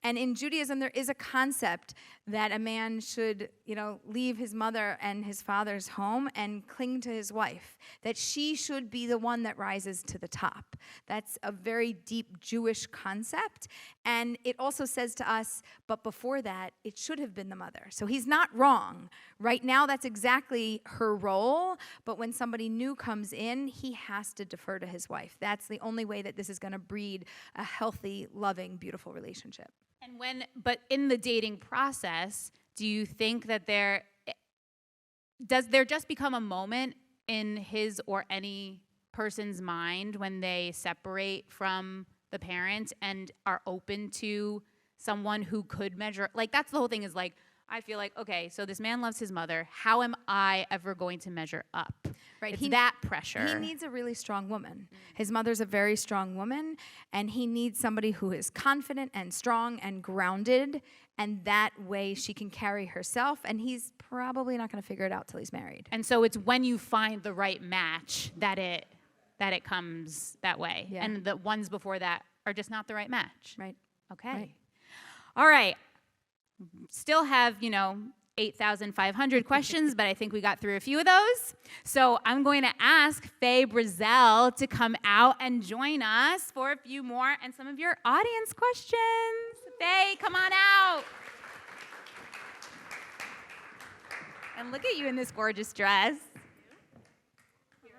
And in Judaism, there is a concept that a man should, you know, leave his mother and his father's home and cling to his wife, that she should be the one that rises to the top. That's a very deep Jewish concept. And it also says to us, but before that, it should have been the mother. So he's not wrong. Right now, that's exactly her role. But when somebody new comes in, he has to defer to his wife. That's the only way that this is going to breed a healthy, loving, beautiful relationship. But in the dating process, do you think that does there just become a moment in his or any person's mind when they separate from the parent and are open to someone who could measure? Like, that's the whole thing, is like, I feel like, okay, so this man loves his mother. How am I ever going to measure up? Right. It's that pressure. He needs a really strong woman. His mother's a very strong woman, and he needs somebody who is confident and strong and grounded, and that way she can carry herself, and he's probably not going to figure it out till he's married. And so it's when you find the right match that it comes that way. Yeah. And the ones before that are just not the right match. Right. Okay. Right. All right. Still have, 8,500 questions, but I think we got through a few of those. So I'm going to ask Faye Brazel to come out and join us for a few more and some of your audience questions. Faye, come on out. And look at you in this gorgeous dress. You're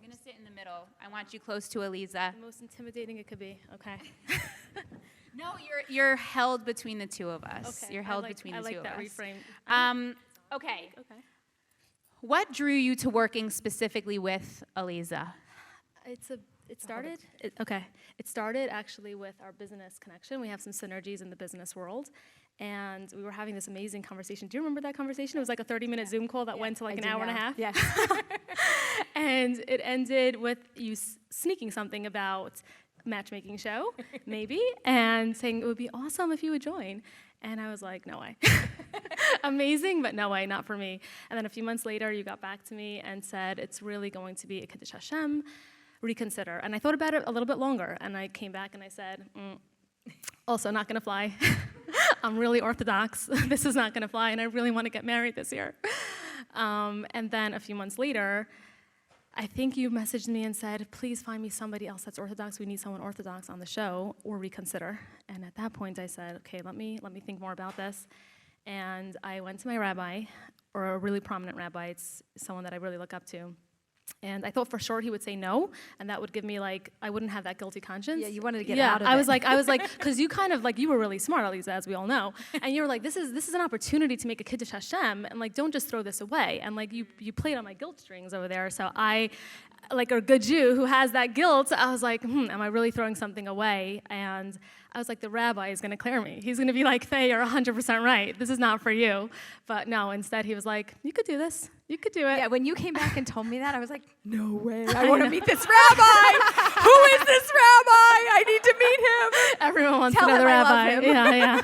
going to sit in the middle. I want you close to Aleeza. The most intimidating it could be. Okay. No, you're held between the two of us. Okay. You're held between the two of us. I like that reframe. Okay. What drew you to working specifically with Aleeza? It started actually with our business connection. We have some synergies in the business world, and we were having this amazing conversation. Do you remember that conversation? It was like a 30-minute Zoom call that went to like an hour and a half. Yes. And it ended with you sneaking something about matchmaking show, maybe, and saying it would be awesome if you would join. And I was like, no way. Amazing, but no way, not for me. And then a few months later, you got back to me and said, it's really going to be a Kiddush Hashem, reconsider. And I thought about it a little bit longer, and I came back and I said, Also not gonna fly. I'm really Orthodox. This is not gonna fly, and I really want to get married this year. And then a few months later, I think you messaged me and said, please find me somebody else that's Orthodox. We need someone Orthodox on the show, or reconsider. And at that point I said, okay, let me think more about this. And I went to my rabbi, or a really prominent rabbi. It's someone that I really look up to. And I thought for sure he would say no, and that would give me like, I wouldn't have that guilty conscience. Yeah, you wanted to get out of it. I was like, because you kind of like, you were really smart, Aleeza, as we all know, and you were like, this is an opportunity to make a kiddush Hashem, and like, don't just throw this away. And like, you played on my guilt strings over there, so I, like a good Jew who has that guilt, I was like, am I really throwing something away? And I was like, the rabbi is going to clear me. He's going to be like, Faye, you're 100% right. This is not for you. But no, instead he was like, you could do this. You could do it. Yeah, when you came back and told me that, I was like, no way. I want to meet this rabbi. Who is this rabbi? I need to meet him. Everyone wants to know the rabbi. Yeah.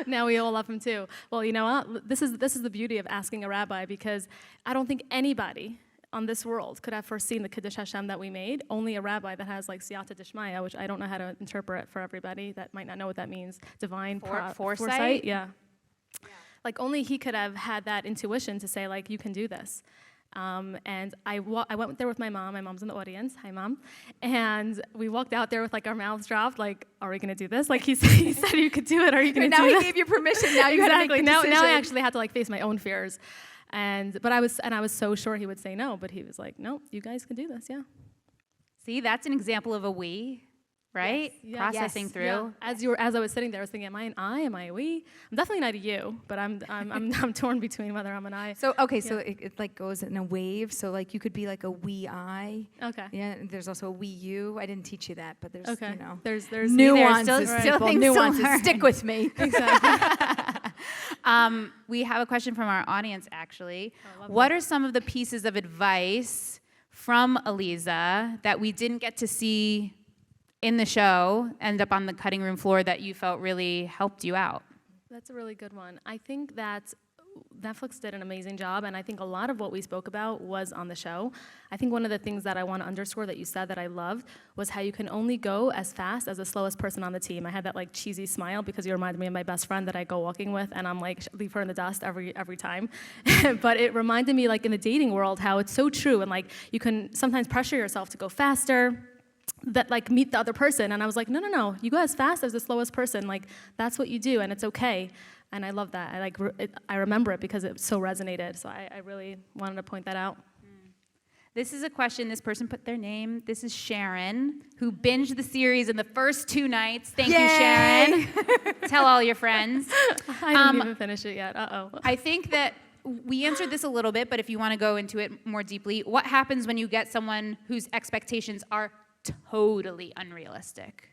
Now we all love him too. Well, you know what? This is the beauty of asking a rabbi, because I don't think anybody on this world could have foreseen the Kiddush Hashem that we made. Only a rabbi that has like siyata dishmaya, which I don't know how to interpret for everybody that might not know what that means. Divine foresight. Yeah. Like only he could have had that intuition to say like, you can do this. And I went there with my mom. My mom's in the audience. Hi, Mom. And we walked out there with like our mouths dropped. Like, are we gonna do this? Like he said you could do it. Are you gonna do it? Now he gave you permission. Now you had to make the decision. Now I actually had to like face my own fears. But I was so sure he would say no. But he was like, no, you guys can do this. Yeah. See, that's an example of a we, right? Yes. Processing through. Yeah. As I was sitting there, I was thinking, am I an I? Am I a we? I'm definitely not a you, but I'm torn between whether I'm an I. So okay, so it like goes in a wave. So like you could be like a we I. Okay. Yeah. And there's also a we you. I didn't teach you that, but there's you know there's nuances. Still things nuances. to learn. Stick with me. Exactly. We have a question from our audience, actually. Oh, what are some of the pieces of advice from Aleeza that we didn't get to see in the show, end up on the cutting room floor, that you felt really helped you out? That's a really good one. I think that Netflix did an amazing job, and I think a lot of what we spoke about was on the show. I think one of the things that I want to underscore that you said that I loved was how you can only go as fast as the slowest person on the team. I had that like cheesy smile because you reminded me of my best friend that I go walking with, and I'm like, leave her in the dust every time. But it reminded me, like in the dating world, how it's so true, and like you can sometimes pressure yourself to go faster, that like meet the other person. And I was like, no, you go as fast as the slowest person. Like that's what you do, and it's okay. And I love that. I remember it because it so resonated. So I really wanted to point that out. This is a question. This person put their name. This is Sharon, who binged the series in the first 2 nights. Thank you, Sharon. Tell all your friends. I didn't even finish it yet. I think that we answered this a little bit, but if you want to go into it more deeply, what happens when you get someone whose expectations are totally unrealistic?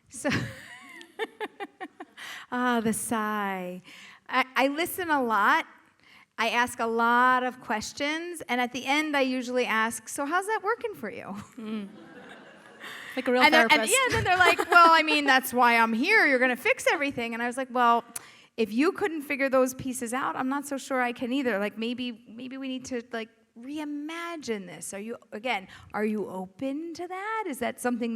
So, the sigh. I listen a lot. I ask a lot of questions, and at the end, I usually ask, so how's that working for you? Like a real therapist. Then they're like, well, I mean, that's why I'm here. You're going to fix everything. And I was like, well, if you couldn't figure those pieces out, I'm not so sure I can either. Like, maybe we need to, like, reimagine this. Are you open to that? Is that something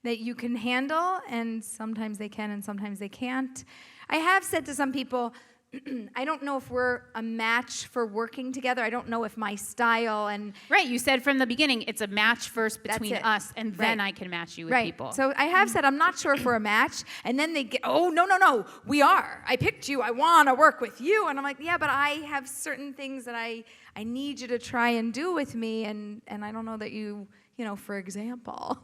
that you can handle? And sometimes they can and sometimes they can't. I have said to some people, I don't know if we're a match for working together. I don't know if my style and... Right, you said from the beginning, it's a match first between us, and then I can match you with people. So I have said, I'm not sure if we're a match, and then they get, oh, no, we are. I picked you, I want to work with you. And I'm like, yeah, but I have certain things that I need you to try and do with me, and I don't know that you for example.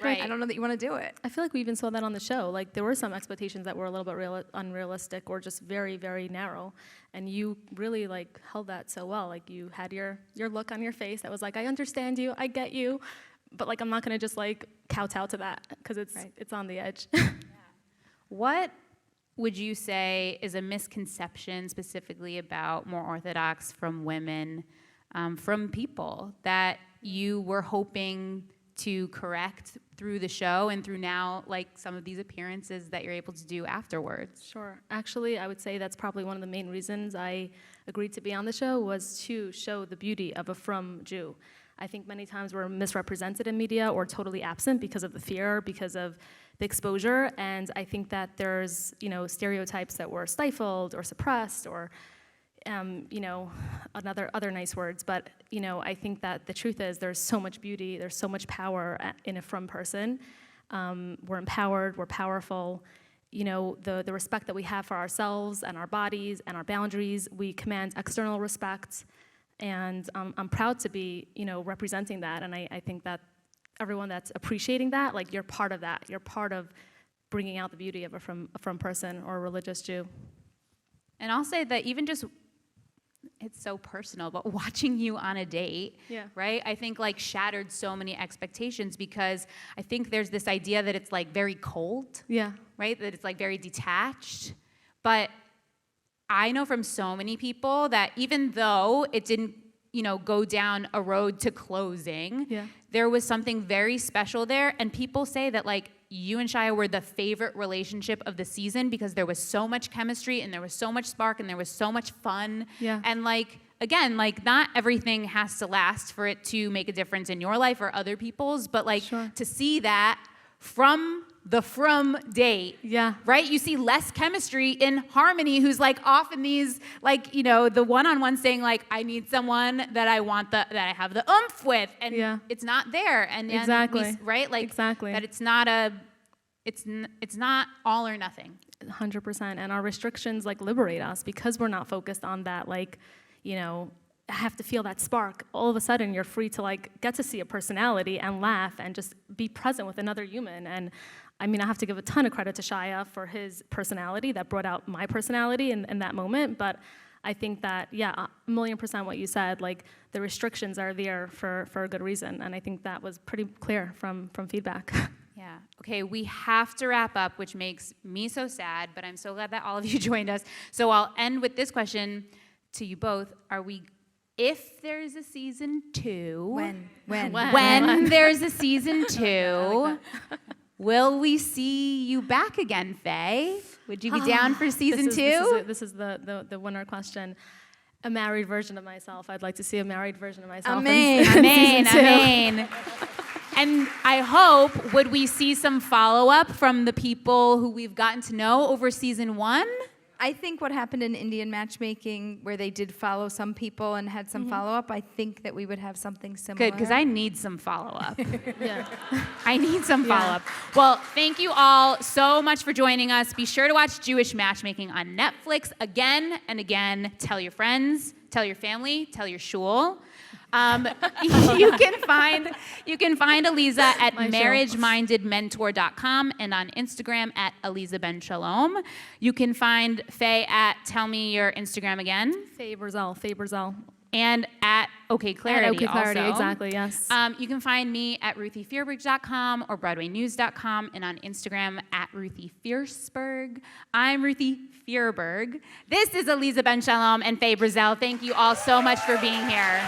Right. I don't know that you want to do it. I feel like we even saw that on the show. Like there were some expectations that were a little bit unrealistic or just very, very narrow. And you really like held that so well. Like you had your look on your face that was like, I understand you, I get you. But like I'm not gonna just like kowtow to that because it's on the edge. What would you say is a misconception specifically about more Orthodox from women, from people that you were hoping to correct through the show and through now, like some of these appearances that you're able to do afterwards? Sure. Actually, I would say that's probably one of the main reasons I agreed to be on the show was to show the beauty of a frum Jew. I think many times we're misrepresented in media or totally absent because of the fear, because of the exposure. And I think that there's, stereotypes that were stifled or suppressed or, other nice words. But, I think that the truth is there's so much beauty, there's so much power in a frum person. We're empowered, we're powerful. The respect that we have for ourselves and our bodies and our boundaries, we command external respect. And I'm proud to be, representing that. And I think that everyone that's appreciating that, like, you're part of that. You're part of bringing out the beauty of a frum person or a religious Jew. And I'll say that even just, it's so personal, but watching you on a date, right? I think like shattered so many expectations, because I think there's this idea that it's like very cold, right? That it's like very detached. But I know from so many people that even though it didn't, go down a road to closing, there was something very special there. And people say that like you and Shia were the favorite relationship of the season because there was so much chemistry and there was so much spark and there was so much fun. And like, again, like not everything has to last for it to make a difference in your life or other people's, but like to see that from the frum date, right? You see less chemistry in Harmony, who's like off in these, like, the one-on-one saying like, I need someone that I want that I have the oomph with, and it's not there. And exactly, right? Like exactly. That it's not it's not all or nothing. 100%. And our restrictions like liberate us because we're not focused on that, like, I have to feel that spark. All of a sudden, you're free to like get to see a personality and laugh and just be present with another human. And I mean, I have to give a ton of credit to Shia for his personality that brought out my personality in that moment. But I think that, 1,000,000% what you said, like the restrictions are there for a good reason. And I think that was pretty clear from feedback. Yeah. Okay, we have to wrap up, which makes me so sad, but I'm so glad that all of you joined us. So I'll end with this question to you both. If there's a season 2, when there's a season 2, will we see you back again, Faye? Would you be down for season 2? This is the winner question. A married version of myself. I'd like to see a married version of myself. Amen. And I hope, would we see some follow-up from the people who we've gotten to know over season 1? I think what happened in Indian matchmaking, where they did follow some people and had some follow-up, I think that we would have something similar. Good, because I need some follow-up. I need some follow-up. Well, thank you all so much for joining us. Be sure to watch Jewish Matchmaking on Netflix again and again. Tell your friends, tell your family, tell your shul. You can find Aleeza at marriagemindedmentor.com and on Instagram at Aleeza Ben Shalom. You can find Faye at, tell me your Instagram again. Faye Brazel. And at OK Clarity. At OK Clarity, also. exactly, yes. You can find me at RuthieFierberg.com or BroadwayNews.com and on Instagram at Ruthie Fierberg. I'm Ruthie Fierberg. This is Aleeza Ben Shalom and Faye Brazel. Thank you all so much for being here.